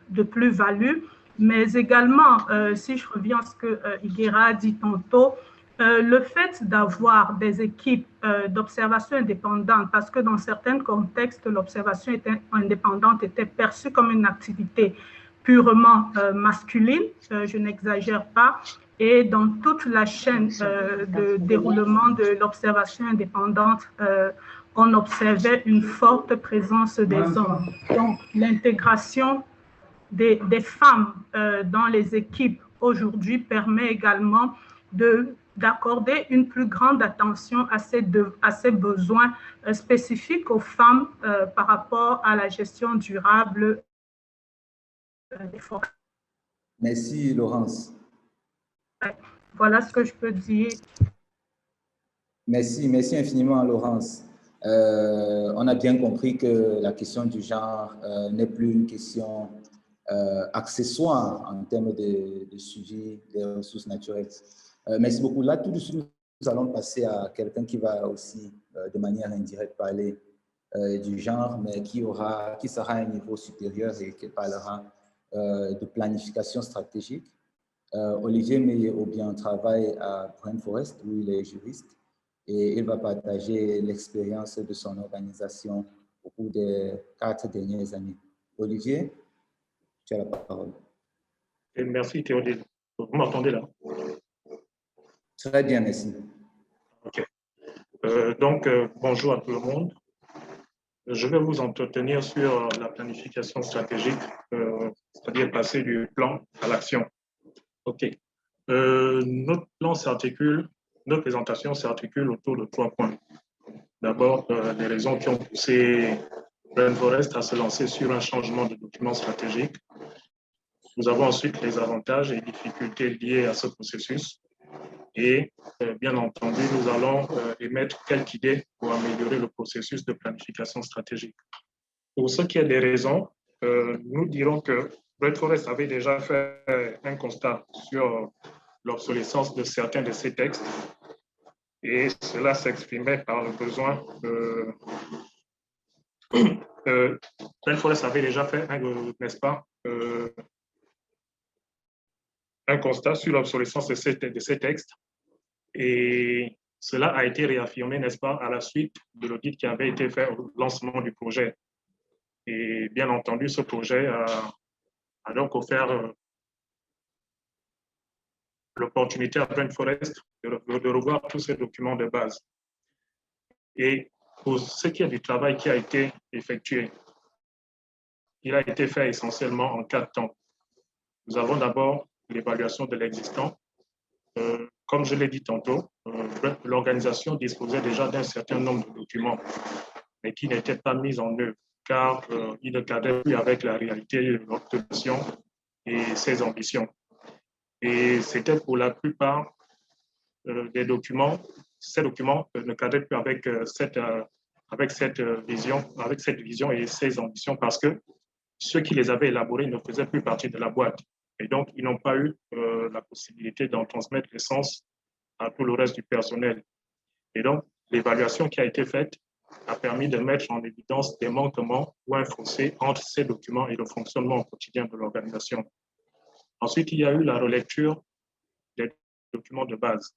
de plus-value, mais également, si je reviens à ce que Higuera a dit tantôt, le fait d'avoir des équipes d'observation indépendante, parce que dans certains contextes, l'observation indépendante était perçue comme une activité purement masculine, je n'exagère pas, et dans toute la chaîne de déroulement de l'observation indépendante, on observait une forte présence des hommes. Donc, l'intégration des femmes dans les équipes aujourd'hui permet également d'accorder une plus grande attention à ces besoins spécifiques aux femmes par rapport à la gestion durable des forêts. Merci, Laurence. Voilà ce que je peux dire. Merci infiniment, Laurence. On a bien compris que la question du genre n'est plus une question accessoire en termes de suivi des ressources naturelles. Merci beaucoup. Là, tout de suite, nous allons passer à quelqu'un qui va aussi, de manière indirecte, parler du genre, mais qui sera à un niveau supérieur et qui parlera de planification stratégique. Olivier Meillet-Aubien travaille à Brent Forest, où il est juriste, et il va partager l'expérience de son organisation au cours des 4 dernières années. Olivier, tu as la parole. Et merci Théodile. Vous m'entendez là? Très bien, merci. Ok. Bonjour à tout le monde. Je vais vous entretenir sur la planification stratégique, c'est-à-dire passer du plan à l'action. Ok. Notre plan s'articule, notre présentation s'articule autour de 3 points. D'abord, les raisons qui ont poussé Brent Forest à se lancer sur un changement de document stratégique. Nous avons ensuite les avantages et difficultés liés à ce processus. Et bien entendu, nous allons émettre quelques idées pour améliorer le processus de planification stratégique. Pour ce qui est des raisons, nous dirons que Brent Forest avait déjà fait un constat sur l'obsolescence de certains de ces textes et cela s'exprimait par le besoin Brent Forest avait déjà fait, n'est-ce pas, un constat sur l'obsolescence de ces textes et cela a été réaffirmé, n'est-ce pas, à la suite de l'audit qui avait été fait au lancement du projet. Et bien entendu, ce projet a donc offert l'opportunité à Brent Forest de revoir tous ces documents de base. Et pour ce qui est du travail qui a été effectué, il a été fait essentiellement en 4 temps. Nous avons d'abord l'évaluation de l'existant. Comme je l'ai dit tantôt, l'organisation disposait déjà d'un certain nombre de documents, mais qui n'étaient pas mis en œuvre, car ils ne cadraient plus avec la réalité de l'organisation et ses ambitions. Et c'était pour la plupart des documents, ces documents ne cadraient plus avec cette vision et ses ambitions, parce que ceux qui les avaient élaborés ne faisaient plus partie de la boîte. Et donc, ils n'ont pas eu la possibilité d'en transmettre l'essence à tout le reste du personnel. Et donc, l'évaluation qui a été faite a permis de mettre en évidence des manquements ou un fossé entre ces documents et le fonctionnement au quotidien de l'organisation. Ensuite, il y a eu la relecture des documents de base.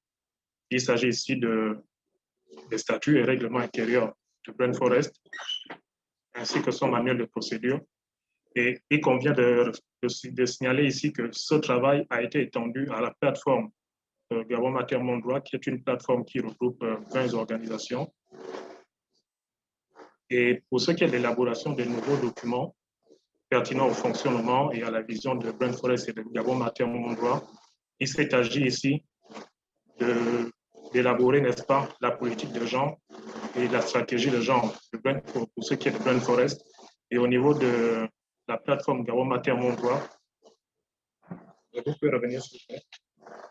Il s'agit ici des statuts et règlements intérieurs de Brent Forest, ainsi que son manuel de procédure. Et il convient de signaler ici que ce travail a été étendu à la plateforme Gabon Mater Mon Droit, qui est une plateforme qui regroupe 20 organisations. Et pour ce qui est de l'élaboration de nouveaux documents pertinents au fonctionnement et à la vision de Brent Forest et de Gabon Mater Mon Droit, il s'est agi ici d'élaborer, n'est-ce pas, la politique de genre et la stratégie de genre pour ce qui est de Brent Forest. Et au niveau de la plateforme Gabon Mater Mon Droit, vous pouvez revenir s'il vous plaît.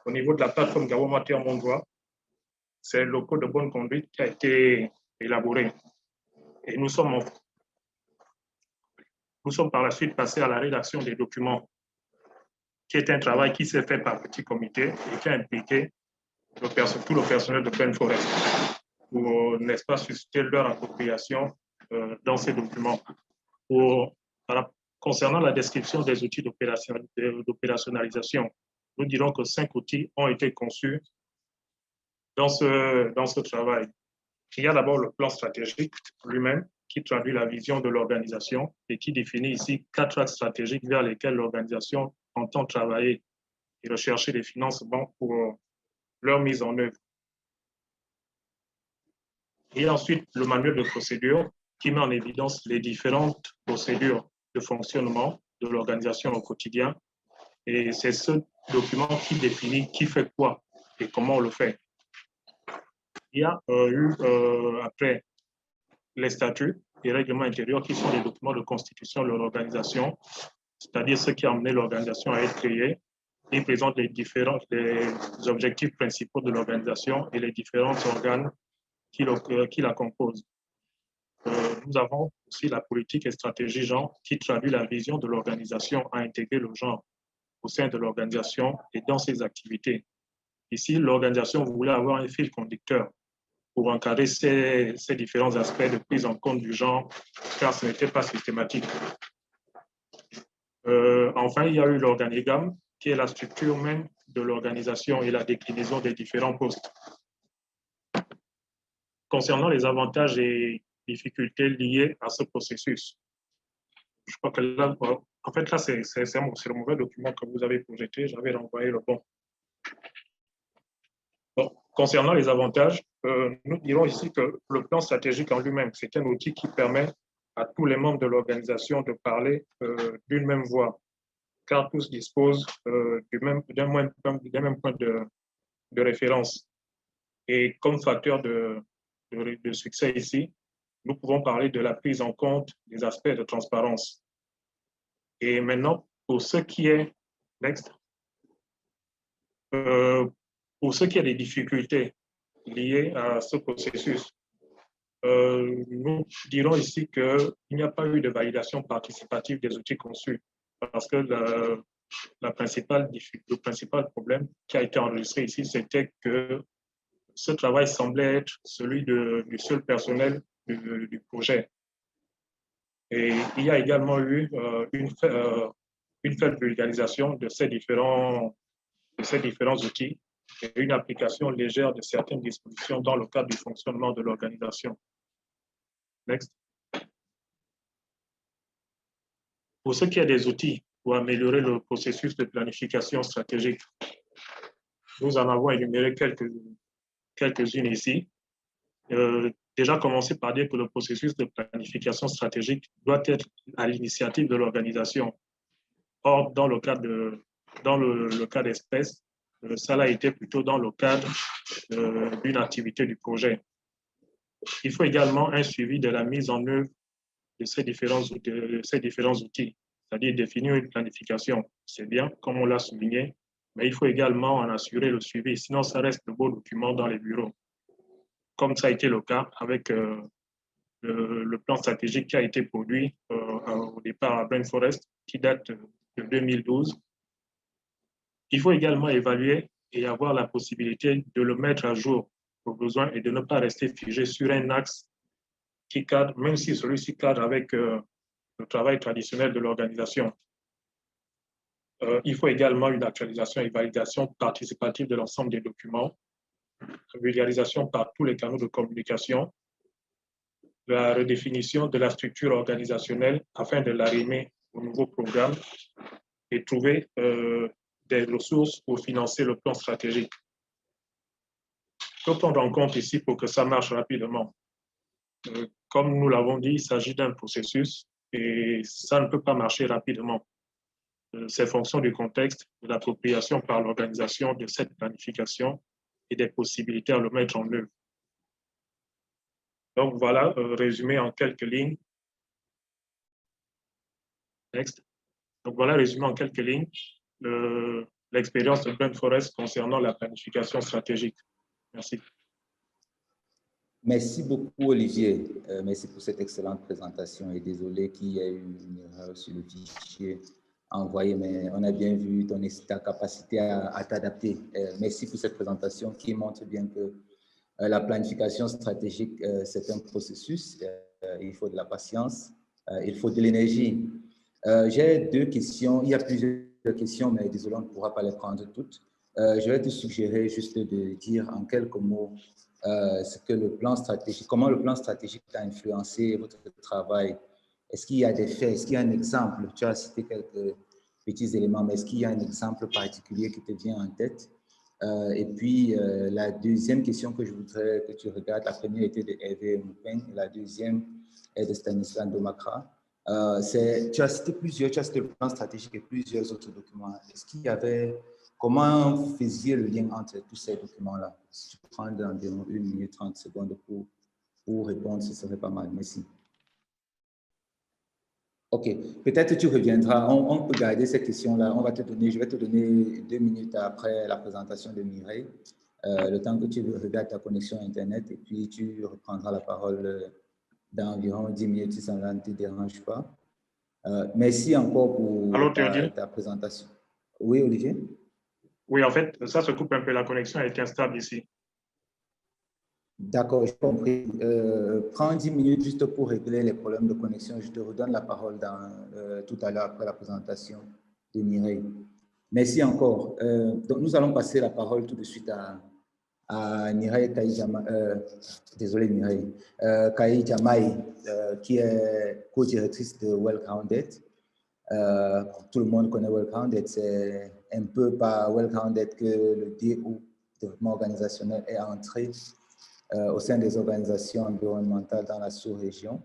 Au niveau de la plateforme Gabon Mater Mon Droit, c'est le code de bonne conduite qui a été élaboré. Et nous sommes Nous sommes par la suite passés à la rédaction des documents, qui est un travail qui s'est fait par petit comité et qui a impliqué tout le personnel de Brain Forest pour, n'est-ce pas, susciter leur appropriation dans ces documents. Concernant la description des outils d'opérationnalisation, nous dirons que 5 outils ont été conçus dans ce travail. Il y a d'abord le plan stratégique lui-même qui traduit la vision de l'organisation et qui définit ici 4 axes stratégiques vers lesquels l'organisation entend travailler et rechercher des financements pour leur mise en œuvre. Il y a ensuite le manuel de procédure qui met en évidence les différentes procédures de fonctionnement de l'organisation au quotidien. Et c'est ce document qui définit qui fait quoi et comment on le fait. Il y a eu, après, les statuts et règlements intérieurs qui sont les documents de constitution de l'organisation, c'est-à-dire ce qui a amené l'organisation à être créée. Ils présentent les objectifs principaux de l'organisation et les différents organes qui la composent. Nous avons aussi la politique et stratégie genre qui traduit la vision de l'organisation à intégrer le genre au sein de l'organisation et dans ses activités. Ici, l'organisation voulait avoir un fil conducteur pour encadrer ces différents aspects de prise en compte du genre, car ce n'était pas systématique. Enfin, il y a eu l'organigramme, qui est la structure même de l'organisation et la déclinaison des différents postes. Concernant les avantages et difficultés liées à ce processus, je crois que là, en fait, là, c'est le mauvais document que vous avez projeté, j'avais renvoyé le bon. Bon, concernant les avantages, nous dirons ici que le plan stratégique en lui-même, c'est un outil qui permet à tous les membres de l'organisation de parler d'une même voix, car tous disposent d'un même point de référence. Et comme facteur de succès ici, nous pouvons parler de la prise en compte des aspects de transparence. Et maintenant, pour ce qui est, pour ce qui est des difficultés liées à ce processus, nous dirons ici qu'il n'y a pas eu de validation participative des outils conçus parce que le principal problème qui a été enregistré ici, c'était que ce travail semblait être celui du seul personnel du projet. Et il y a également eu une faible vulgarisation de ces différents outils et une application légère de certaines dispositions dans le cadre du fonctionnement de l'organisation. Next. Pour ce qui est des outils pour améliorer le processus de planification stratégique, nous en avons énuméré quelques-unes ici. Déjà commencer par dire que le processus de planification stratégique doit être à l'initiative de l'organisation. Or, dans le cas d'espèce, ça a été plutôt dans le cadre d'une activité du projet. Il faut également un suivi de la mise en œuvre de ces différents outils, c'est-à-dire définir une planification. C'est bien, comme on l'a souligné, mais il faut également en assurer le suivi, sinon ça reste de beaux documents dans les bureaux. Comme ça a été le cas avec le plan stratégique qui a été produit au départ à Brain Forest, qui date de 2012. Il faut également évaluer et avoir la possibilité de le mettre à jour au besoin et de ne pas rester figé sur un axe qui cadre, même si celui-ci cadre avec le travail traditionnel de l'organisation. Il faut également une actualisation et validation participative de l'ensemble des documents, vulgarisation par tous les canaux de communication, la redéfinition de la structure organisationnelle afin de l'arrimer au nouveau programme et trouver des ressources pour financer le plan stratégique. Que prendre en compte ici pour que ça marche rapidement? Comme nous l'avons dit, il s'agit d'un processus et ça ne peut pas marcher rapidement. C'est fonction du contexte, de l'appropriation par l'organisation de cette planification et des possibilités à le mettre en œuvre. Donc voilà, résumé en quelques lignes. Next. Donc voilà, résumé en quelques lignes, l'expérience de Brain Forest concernant la planification stratégique. Merci. Merci beaucoup, Olivier. Merci pour cette excellente présentation et désolé qu'il y ait eu une erreur sur le fichier envoyé, mais on a bien vu ta capacité à t'adapter. Merci pour cette présentation qui montre bien que la planification stratégique, c'est un processus. Il faut de la patience, il faut de l'énergie. J'ai 2 questions. Il y a plusieurs questions, mais désolé, on ne pourra pas les prendre toutes. Je vais te suggérer juste de dire en quelques mots ce que le plan stratégique, comment le plan stratégique a influencé votre travail. Est-ce qu'il y a des faits? Est-ce qu'il y a un exemple? Tu as cité quelques petits éléments, mais est-ce qu'il y a un exemple particulier qui te vient en tête? Et puis, la deuxième question que je voudrais que tu regardes, la première était de Hervé Moupin, et la deuxième est de Stanislas Ndomakra. Tu as cité le plan stratégique et plusieurs autres documents. Est-ce qu'il y avait, comment vous faisiez le lien entre tous ces documents-là? Si tu peux prendre environ 1 minute 30 secondes pour répondre, ce serait pas mal. Merci. OK. Peut-être tu reviendras. On peut garder ces questions-là. Je vais te donner 2 minutes après la présentation de Mireille, le temps que tu regardes ta connexion Internet, et puis tu reprendras la parole d'environ 10 minutes si ça ne te dérange pas. Merci encore pour ta présentation. Oui, Olivier? Oui, en fait, ça se coupe un peu. La connexion est instable ici. D'accord, j'ai compris. Prends 10 minutes juste pour régler les problèmes de connexion. Je te redonne la parole tout à l'heure après la présentation de Mireille. Merci encore. Donc, nous allons passer la parole tout de suite à Mireille Kaï Jamaï, qui est co-directrice de Well-Grounded. Tout le monde connaît Well-Grounded. C'est un peu par Well-Grounded que le DO, développement organisationnel, est entré au sein des organisations environnementales dans la sous-région.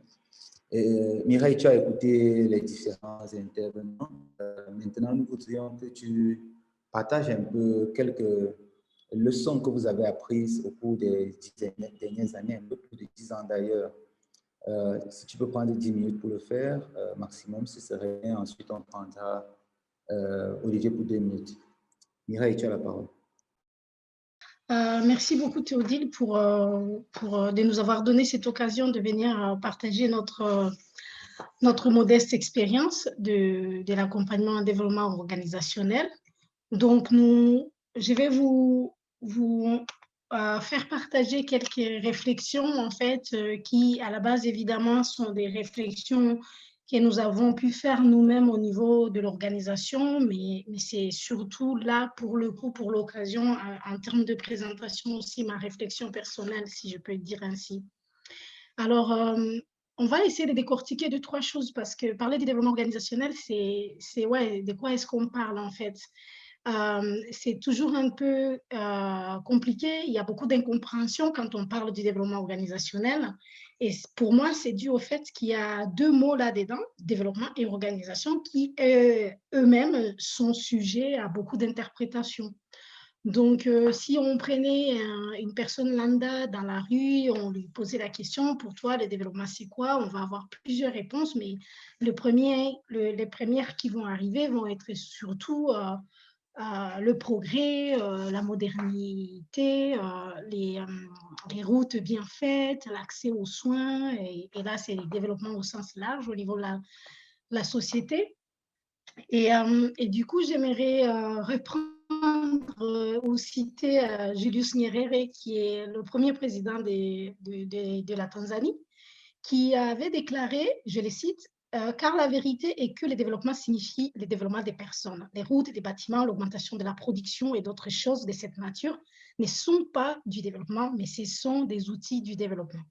Mireille, tu as écouté les différents intervenants. Maintenant, nous voudrions que tu partages un peu quelques leçons que vous avez apprises au cours des dernières années, un peu plus de 10 ans d'ailleurs. Si tu peux prendre 10 minutes pour le faire, maximum, ce serait bien. Ensuite, on prendra Olivier pour 2 minutes. Mireille, tu as la parole. Merci beaucoup Théodile pour de nous avoir donné cette occasion de venir partager notre modeste expérience de l'accompagnement en développement organisationnel. Donc, je vais vous faire partager quelques réflexions en fait qui à la base évidemment sont des réflexions que nous avons pu faire nous-mêmes au niveau de l'organisation, mais c'est surtout là, pour le coup, pour l'occasion, en termes de présentation aussi, ma réflexion personnelle, si je peux dire ainsi. Alors, on va essayer de décortiquer 2-3 choses, parce que parler du développement organisationnel, c'est ouais, de quoi est-ce qu'on parle en fait? C'est toujours un peu compliqué. Il y a beaucoup d'incompréhension quand on parle du développement organisationnel. Et pour moi, c'est dû au fait qu'il y a 2 mots là-dedans, développement et organisation, qui eux-mêmes sont sujets à beaucoup d'interprétations. Donc, si on prenait une personne lambda dans la rue, on lui posait la question, pour toi, le développement, c'est quoi? On va avoir plusieurs réponses, mais les premières qui vont arriver vont être surtout le progrès, la modernité, les routes bien faites, l'accès aux soins, et là, c'est le développement au sens large au niveau de la société. Et du coup, j'aimerais reprendre ou citer Julius Nyerere, qui est le premier président de la Tanzanie, qui avait déclaré, je le cite, car la vérité est que le développement signifie le développement des personnes. Les routes, les bâtiments, l'augmentation de la production et d'autres choses de cette nature ne sont pas du développement, mais ce sont des outils du développement.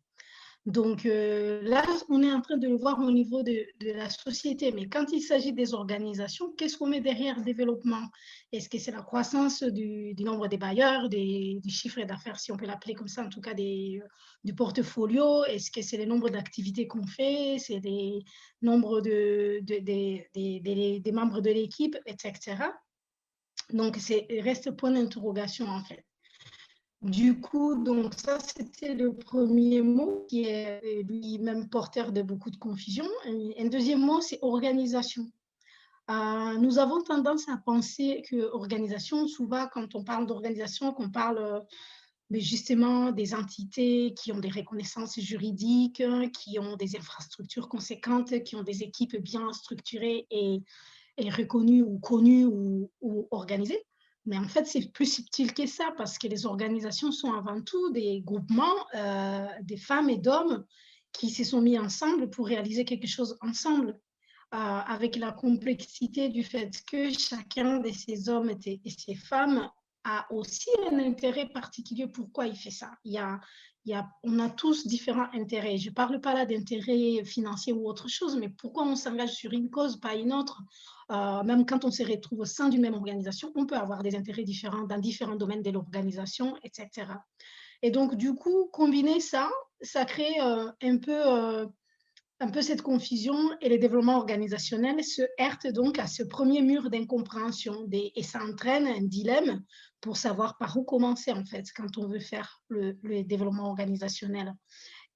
Donc là, on est en train de le voir au niveau de la société, mais quand il s'agit des organisations, qu'est-ce qu'on met derrière développement? Est-ce que c'est la croissance du nombre des bailleurs, du chiffre d'affaires, si on peut l'appeler comme ça, en tout cas du portfolio? Est-ce que c'est le nombre d'activités qu'on fait? C'est le nombre des membres de l'équipe, etc. Donc, reste point d'interrogation en fait. Du coup, donc ça, c'était le premier mot qui est lui-même porteur de beaucoup de confusion. Un deuxième mot, c'est organisation. Nous avons tendance à penser que organisation, souvent quand on parle d'organisation, qu'on parle mais justement des entités qui ont des reconnaissances juridiques, qui ont des infrastructures conséquentes, qui ont des équipes bien structurées et reconnues ou connues ou organisées. Mais en fait, c'est plus subtil que ça parce que les organisations sont avant tout des groupements, des femmes et d'hommes qui se sont mis ensemble pour réaliser quelque chose ensemble, avec la complexité du fait que chacun de ces hommes et ces femmes a aussi un intérêt particulier. Pourquoi il fait ça? On a tous différents intérêts. Je ne parle pas là d'intérêts financiers ou autre chose, mais pourquoi on s'engage sur une cause, pas une autre? Même quand on se retrouve au sein d'une même organisation, on peut avoir des intérêts différents dans différents domaines de l'organisation, etc. Et donc, du coup, combiner ça, ça crée un peu cette confusion, et le développement organisationnel se heurte donc à ce premier mur d'incompréhension et ça entraîne un dilemme pour savoir par où commencer en fait quand on veut faire le développement organisationnel.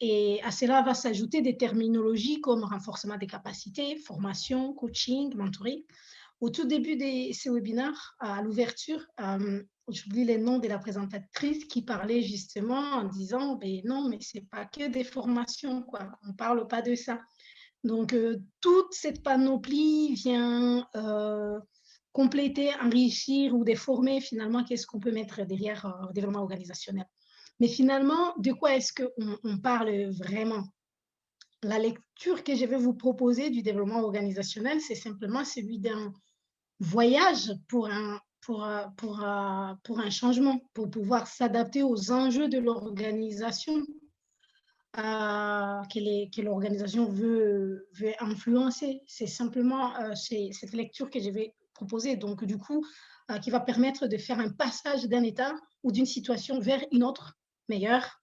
Et à cela va s'ajouter des terminologies comme renforcement des capacités, formation, coaching, mentoring. Au tout début de ces webinaires, à l'ouverture, j'oublie les noms de la présentatrice qui parlait justement en disant ben non, mais ce n'est pas que des formations, quoi. On ne parle pas de ça. Donc, toute cette panoplie vient compléter, enrichir ou déformer finalement qu'est-ce qu'on peut mettre derrière le développement organisationnel. Mais finalement, de quoi est-ce qu'on parle vraiment? La lecture que je vais vous proposer du développement organisationnel, c'est simplement celui d'un voyage pour un changement, pour pouvoir s'adapter aux enjeux de l'organisation que l'organisation veut influencer. C'est simplement cette lecture que je vais proposer, donc du coup, qui va permettre de faire un passage d'un état ou d'une situation vers une autre, meilleure,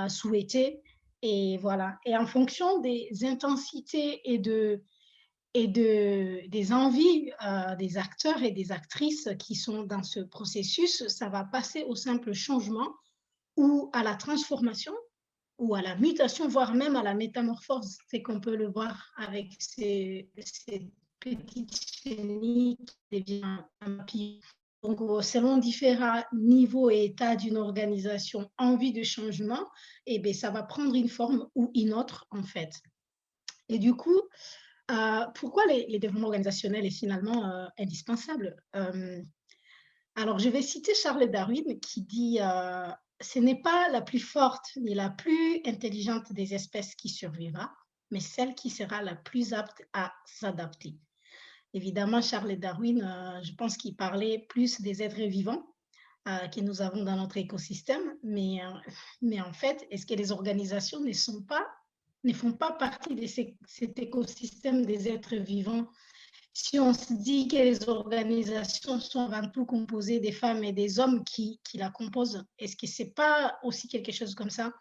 souhaitée, et voilà. Et en fonction des intensités et des envies des acteurs et des actrices qui sont dans ce processus, ça va passer au simple changement ou à la transformation ou à la mutation, voire même à la métamorphose. C'est qu'on peut le voir avec ces petites chenilles qui deviennent un papillon. Donc, selon différents niveaux et états d'une organisation, envie de changement, eh bien, ça va prendre une forme ou une autre, en fait. Et du coup, pourquoi les développements organisationnels est finalement indispensable? Alors, je vais citer Charles Darwin qui dit ce n'est pas la plus forte ni la plus intelligente des espèces qui survivra, mais celle qui sera la plus apte à s'adapter. Évidemment, Charles Darwin, je pense qu'il parlait plus des êtres vivants que nous avons dans notre écosystème, mais en fait, est-ce que les organisations ne font pas partie de cet écosystème des êtres vivants? Si on se dit que les organisations sont avant tout composées des femmes et des hommes qui la composent, est-ce que ce n'est pas aussi quelque chose comme ça?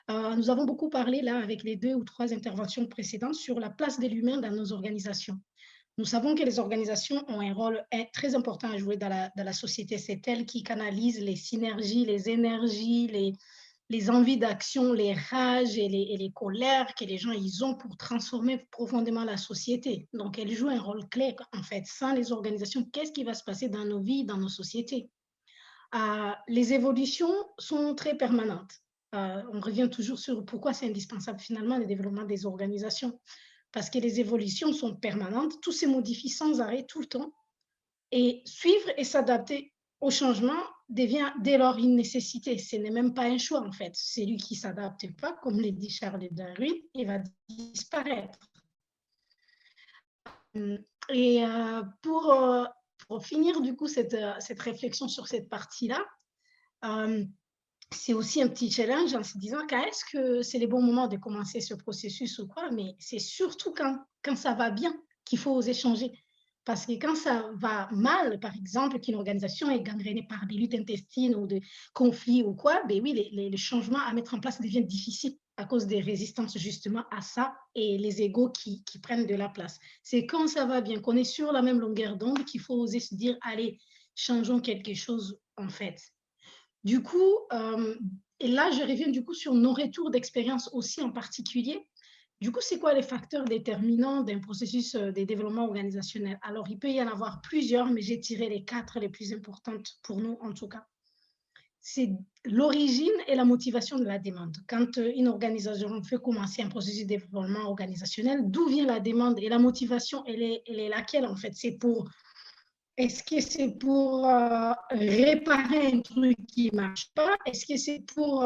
Nous avons beaucoup parlé là avec les 2 ou 3 interventions précédentes sur la place de l'humain dans nos organisations. Nous savons que les organisations ont un rôle très important à jouer dans la société. C'est elles qui canalisent les synergies, les énergies, les envies d'action, les rages et les colères que les gens ils ont pour transformer profondément la société. Donc, elles jouent un rôle clé, en fait. Sans les organisations, qu'est-ce qui va se passer dans nos vies, dans nos sociétés? Les évolutions sont très permanentes. On revient toujours sur pourquoi c'est indispensable, finalement, le développement des organisations. Parce que les évolutions sont permanentes, tout se modifie sans arrêt, tout le temps. Et suivre et s'adapter au changement devient dès lors une nécessité. Ce n'est même pas un choix, en fait. Celui qui ne s'adapte pas, comme le dit Charles Darwin, il va disparaître. Et pour finir, du coup, cette réflexion sur cette partie-là, c'est aussi un petit challenge en se disant est-ce que c'est les bons moments de commencer ce processus ou quoi, mais c'est surtout quand ça va bien qu'il faut oser changer. Parce que quand ça va mal, par exemple, qu'une organisation est gangrénée par des luttes intestines ou des conflits ou quoi, ben oui, les changements à mettre en place deviennent difficiles à cause des résistances justement à ça et les égos qui prennent de la place. C'est quand ça va bien, qu'on est sur la même longueur d'onde, qu'il faut oser se dire, allez, changeons quelque chose en fait. Du coup, et là, je reviens du coup sur nos retours d'expérience aussi en particulier. Du coup, c'est quoi les facteurs déterminants d'un processus de développement organisationnel? Alors, il peut y en avoir plusieurs, mais j'ai tiré les 4 les plus importantes pour nous, en tout cas. c'est l'origine et la motivation de la demande. Quand une organisation veut commencer un processus de développement organisationnel, d'où vient la demande et la motivation, elle est laquelle en fait? Est-ce que c'est pour réparer un truc qui ne marche pas? Est-ce que c'est pour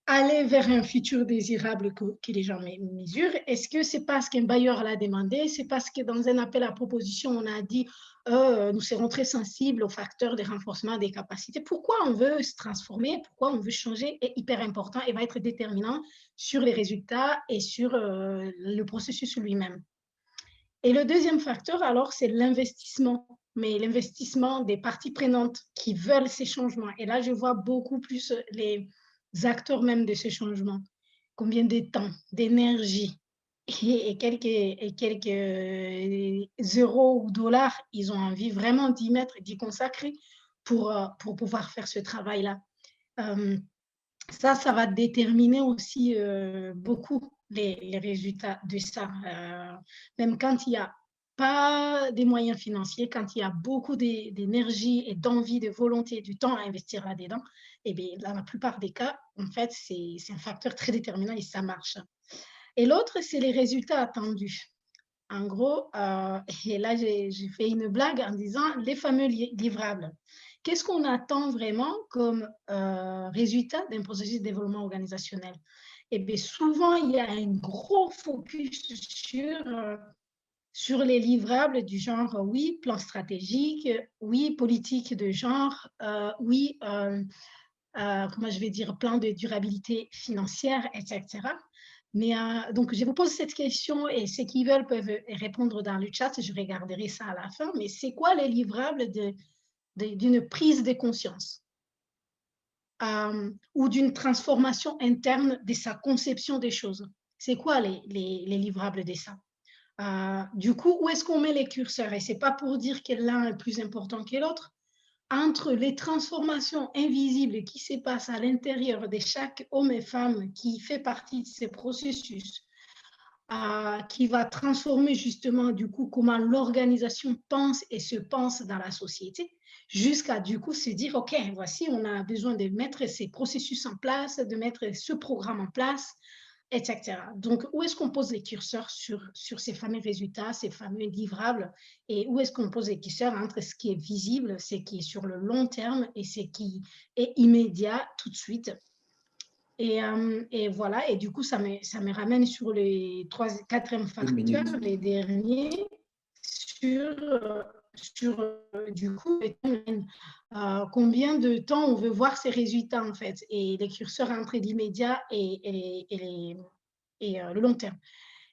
aller vers un futur désirable que les gens mesurent? Est-ce que c'est parce qu'un bailleur l'a demandé? C'est parce que dans un appel à proposition, on a dit nous serons très sensibles aux facteurs de renforcement des capacités. Pourquoi on veut se transformer? Pourquoi on veut changer est hyper important et va être déterminant sur les résultats et sur le processus lui-même. Et le deuxième facteur, alors, c'est l'investissement, mais l'investissement des parties prenantes qui veulent ces changements. Et là, je vois beaucoup plus les acteurs même de ces changements. Combien de temps, d'énergie et quelques euros ou dollars ils ont envie vraiment d'y mettre, d'y consacrer pour pouvoir faire ce travail-là. Ça va déterminer aussi beaucoup les résultats de ça. Même quand il n'y a pas des moyens financiers, quand il y a beaucoup d'énergie et d'envie, de volonté, du temps à investir là-dedans, eh bien, dans la plupart des cas, en fait, c'est un facteur très déterminant et ça marche. Et l'autre, c'est les résultats attendus. En gros, et là, j'ai fait une blague en disant les fameux livrables. Qu'est-ce qu'on attend vraiment comme résultat d'un processus de développement organisationnel? Eh bien, souvent, il y a un gros focus sur les livrables du genre, oui, plan stratégique, oui, politique de genre, oui, comment je vais dire, plan de durabilité financière, etc. Mais donc, je vous pose cette question et ceux qui veulent peuvent répondre dans le chat, je regarderai ça à la fin. Mais c'est quoi les livrables d'une prise de conscience ou d'une transformation interne de sa conception des choses? C'est quoi les livrables de ça? Du coup, où est-ce qu'on met les curseurs? Et ce n'est pas pour dire que l'un est plus important que l'autre. Entre les transformations invisibles qui se passent à l'intérieur de chaque homme et femme qui fait partie de ces processus, qui va transformer justement du coup comment l'organisation pense et se pense dans la société, jusqu'à du coup se dire, OK, voici, on a besoin de mettre ces processus en place, de mettre ce programme en place, etc. Donc, où est-ce qu'on pose les curseurs sur ces fameux résultats, ces fameux livrables, et où est-ce qu'on pose les curseurs entre ce qui est visible, ce qui est sur le long terme et ce qui est immédiat tout de suite? Et voilà, et du coup, ça me ramène sur les quatrième facteurs, les derniers, sur du coup, combien de temps on veut voir ces résultats, en fait, et les curseurs entre l'immédiat et le long terme.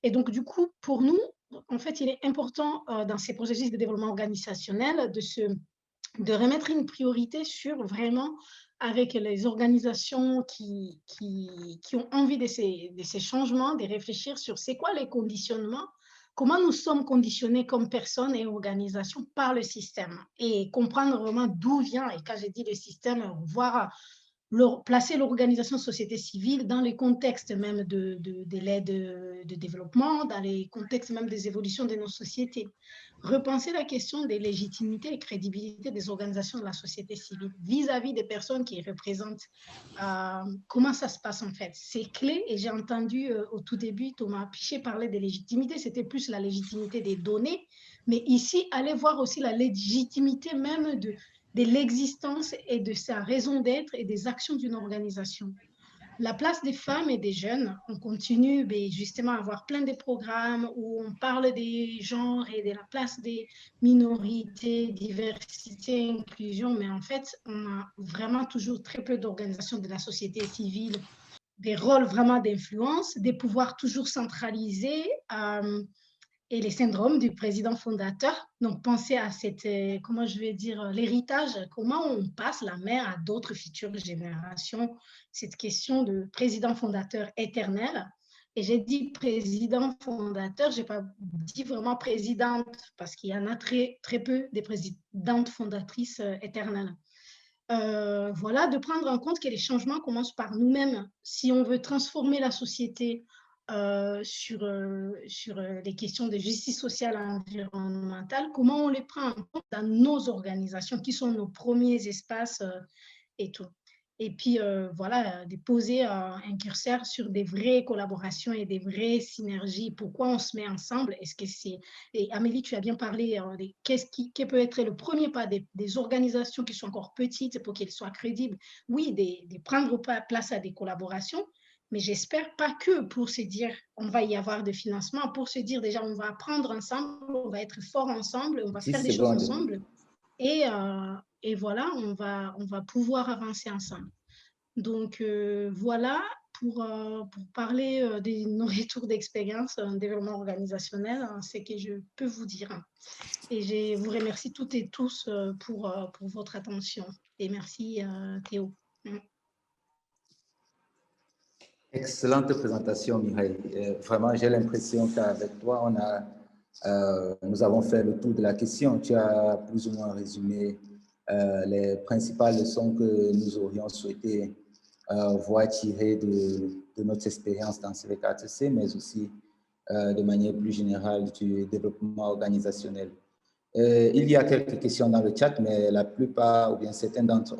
Et donc, du coup, pour nous, en fait, il est important dans ces processus de développement organisationnel de remettre une priorité sur vraiment avec les organisations qui ont envie de ces changements, de réfléchir sur c'est quoi les conditionnements, comment nous sommes conditionnés comme personnes et organisations par le système et comprendre vraiment d'où vient, et quand je dis le système, voir placer l'organisation société civile dans les contextes même de l'aide de développement, dans les contextes même des évolutions de nos sociétés. Repenser la question des légitimités et crédibilité des organisations de la société civile vis-à-vis des personnes qui représentent. Comment ça se passe en fait? C'est clé, et j'ai entendu au tout début Thomas Pichet parler de légitimité, c'était plus la légitimité des données, mais ici, allez voir aussi la légitimité même de l'existence et de sa raison d'être et des actions d'une organisation. La place des femmes et des jeunes, on continue justement à avoir plein de programmes où on parle des genres et de la place des minorités, diversité, inclusion, mais en fait, on a vraiment toujours très peu d'organisations de la société civile, des rôles vraiment d'influence, des pouvoirs toujours centralisés, et les syndromes du président fondateur. Donc, pensez à comment je vais dire, l'héritage, comment on passe la main à d'autres futures générations, cette question de président fondateur éternel. Et j'ai dit président fondateur, je n'ai pas dit vraiment présidente, parce qu'il y en a très, très peu des présidentes fondatrices éternelles. Voilà, de prendre en compte que les changements commencent par nous-mêmes. Si on veut transformer la société, sur les questions de justice sociale et environnementale, comment on les prend en compte dans nos organisations, qui sont nos premiers espaces et tout. Et puis, voilà, de poser un curseur sur des vraies collaborations et des vraies synergies. Pourquoi on se met ensemble? Est-ce que c'est... Et Amélie, tu as bien parlé de qui peut être le premier pas des organisations qui sont encore petites pour qu'elles soient crédibles. Oui, de prendre place à des collaborations, mais j'espère pas que pour se dire on va y avoir de financement, pour se dire déjà on va apprendre ensemble, on va être fort ensemble, on va faire des choses ensemble. Et voilà, on va pouvoir avancer ensemble. Donc, voilà, pour parler de nos retours d'expérience en développement organisationnel, ce que je peux vous dire. Et je vous remercie toutes et tous pour votre attention. Et merci, Théo. Excellente présentation, Mireille. Vraiment, j'ai l'impression qu'avec toi, nous avons fait le tour de la question. Tu as plus ou moins résumé les principales leçons que nous aurions souhaité voir tirées de notre expérience dans CV4C, mais aussi de manière plus générale du développement organisationnel. Il y a quelques questions dans le chat, mais la plupart, ou bien certaines d'entre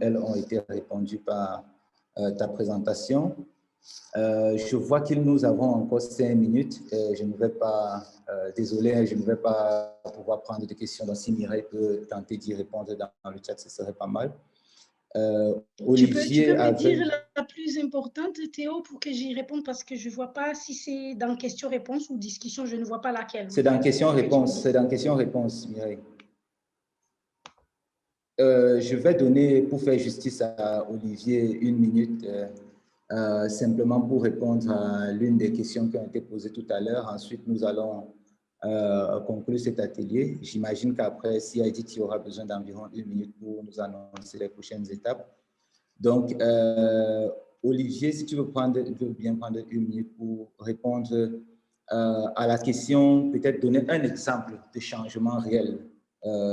elles ont été répondues par ta présentation. Je vois que nous avons encore 5 minutes. Je ne vais pas, désolé, je ne vais pas pouvoir prendre des questions. Donc, si Mireille peut tenter d'y répondre dans le chat, ce serait pas mal. Olivier, tu peux me dire la plus importante, Théo, pour que j'y réponde, parce que je ne vois pas si c'est dans question-réponse ou discussion, je ne vois pas laquelle. C'est dans question-réponse, Mireille. Je vais donner, pour faire justice à Olivier, 1 minute, simplement pour répondre à l'une des questions qui ont été posées tout à l'heure. Ensuite, nous allons conclure cet atelier. J'imagine qu'après, si Edith, il y aura besoin d'environ 1 minute pour nous annoncer les prochaines étapes. Donc, Olivier, si tu veux bien prendre 1 minute pour répondre à la question, peut-être donner un exemple de changement réel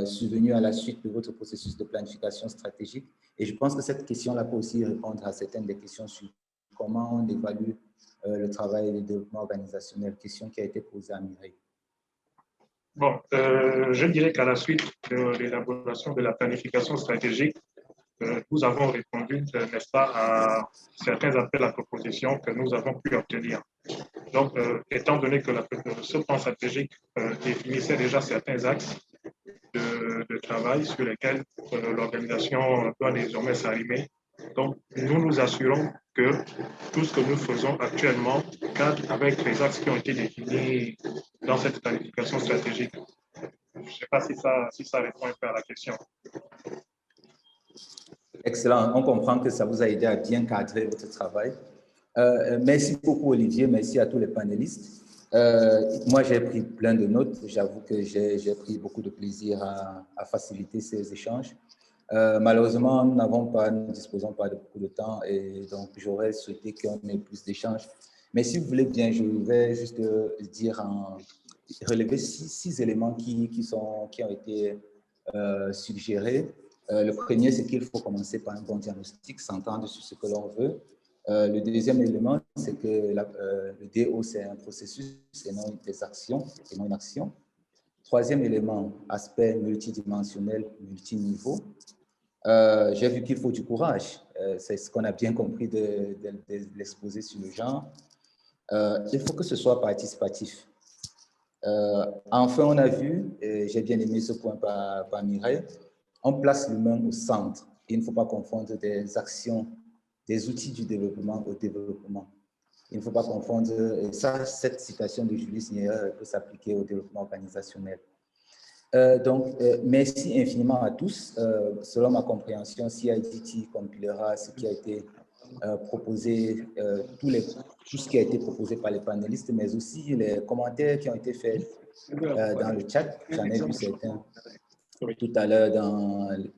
survenu à la suite de votre processus de planification stratégique. Et je pense que cette question-là peut aussi répondre à certaines des questions sur comment on évalue le travail de développement organisationnel, question qui a été posée à Mireille. Bon, je dirais qu'à la suite de l'élaboration de la planification stratégique, nous avons répondu, n'est-ce pas, à certains appels à propositions que nous avons pu obtenir. Donc, étant donné que ce plan stratégique définissait déjà certains axes de travail sur lesquels l'organisation doit désormais s'arrimer, donc nous nous assurons que tout ce que nous faisons actuellement cadre avec les axes qui ont été définis dans cette planification stratégique. Je ne sais pas si ça répond un peu à la question. Excellent. On comprend que ça vous a aidé à bien cadrer votre travail. Merci beaucoup, Olivier. Merci à tous les panélistes. Moi, j'ai pris plein de notes. J'avoue que j'ai pris beaucoup de plaisir à faciliter ces échanges. Malheureusement, nous ne disposons pas de beaucoup de temps et donc j'aurais souhaité qu'on ait plus d'échanges. Mais si vous voulez bien, je vais juste relever 6 éléments qui ont été suggérés. Le premier, c'est qu'il faut commencer par un bon diagnostic, s'entendre sur ce que l'on veut. Le deuxième élément, c'est que le DO, c'est un processus, et non des actions, et non une action. Troisième élément, aspect multidimensionnel, multiniveau. J'ai vu qu'il faut du courage. C'est ce qu'on a bien compris de l'exposé sur le genre. Il faut que ce soit participatif. Enfin, on a vu, et j'ai bien aimé ce point par Mireille, on place l'humain au centre. Il ne faut pas confondre des actions, des outils du développement au développement. Il ne faut pas confondre, et ça, cette citation de Julius Nyerere peut s'appliquer au développement organisationnel. Donc, merci infiniment à tous. Selon ma compréhension, CIDT compilera ce qui a été proposé, tout ce qui a été proposé par les panélistes, mais aussi les commentaires qui ont été faits dans le chat. J'en ai vu certains tout à l'heure dans les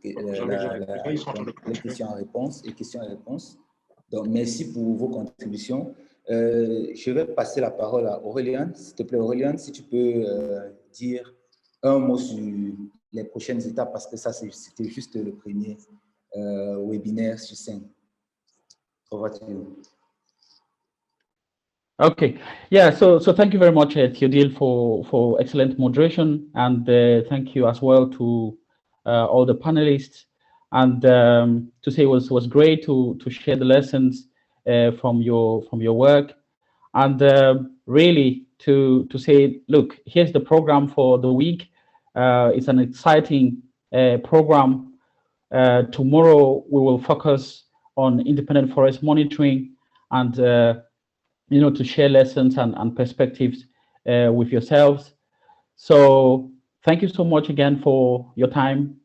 questions et réponses. Donc, merci pour vos contributions. Je vais passer la parole à Aurélien. S'il te plaît, Aurélien, si tu peux dire un mot sur les prochaines étapes, parce que ça, c'était juste le premier webinaire sur 5. Over to you. Okay, yeah, so thank you very much, Theodile, for excellent moderation, and thank you as well to all the panelists. and to say it was great to share the lessons from your work, and really to say, look, here's the program for the week. It's an exciting program. Tomorrow we will focus on independent forest monitoring, and to share lessons and perspectives with yourselves. So thank you so much again for your time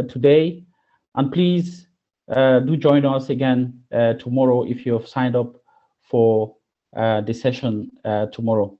today, and please do join us again tomorrow if you have signed up for the session tomorrow.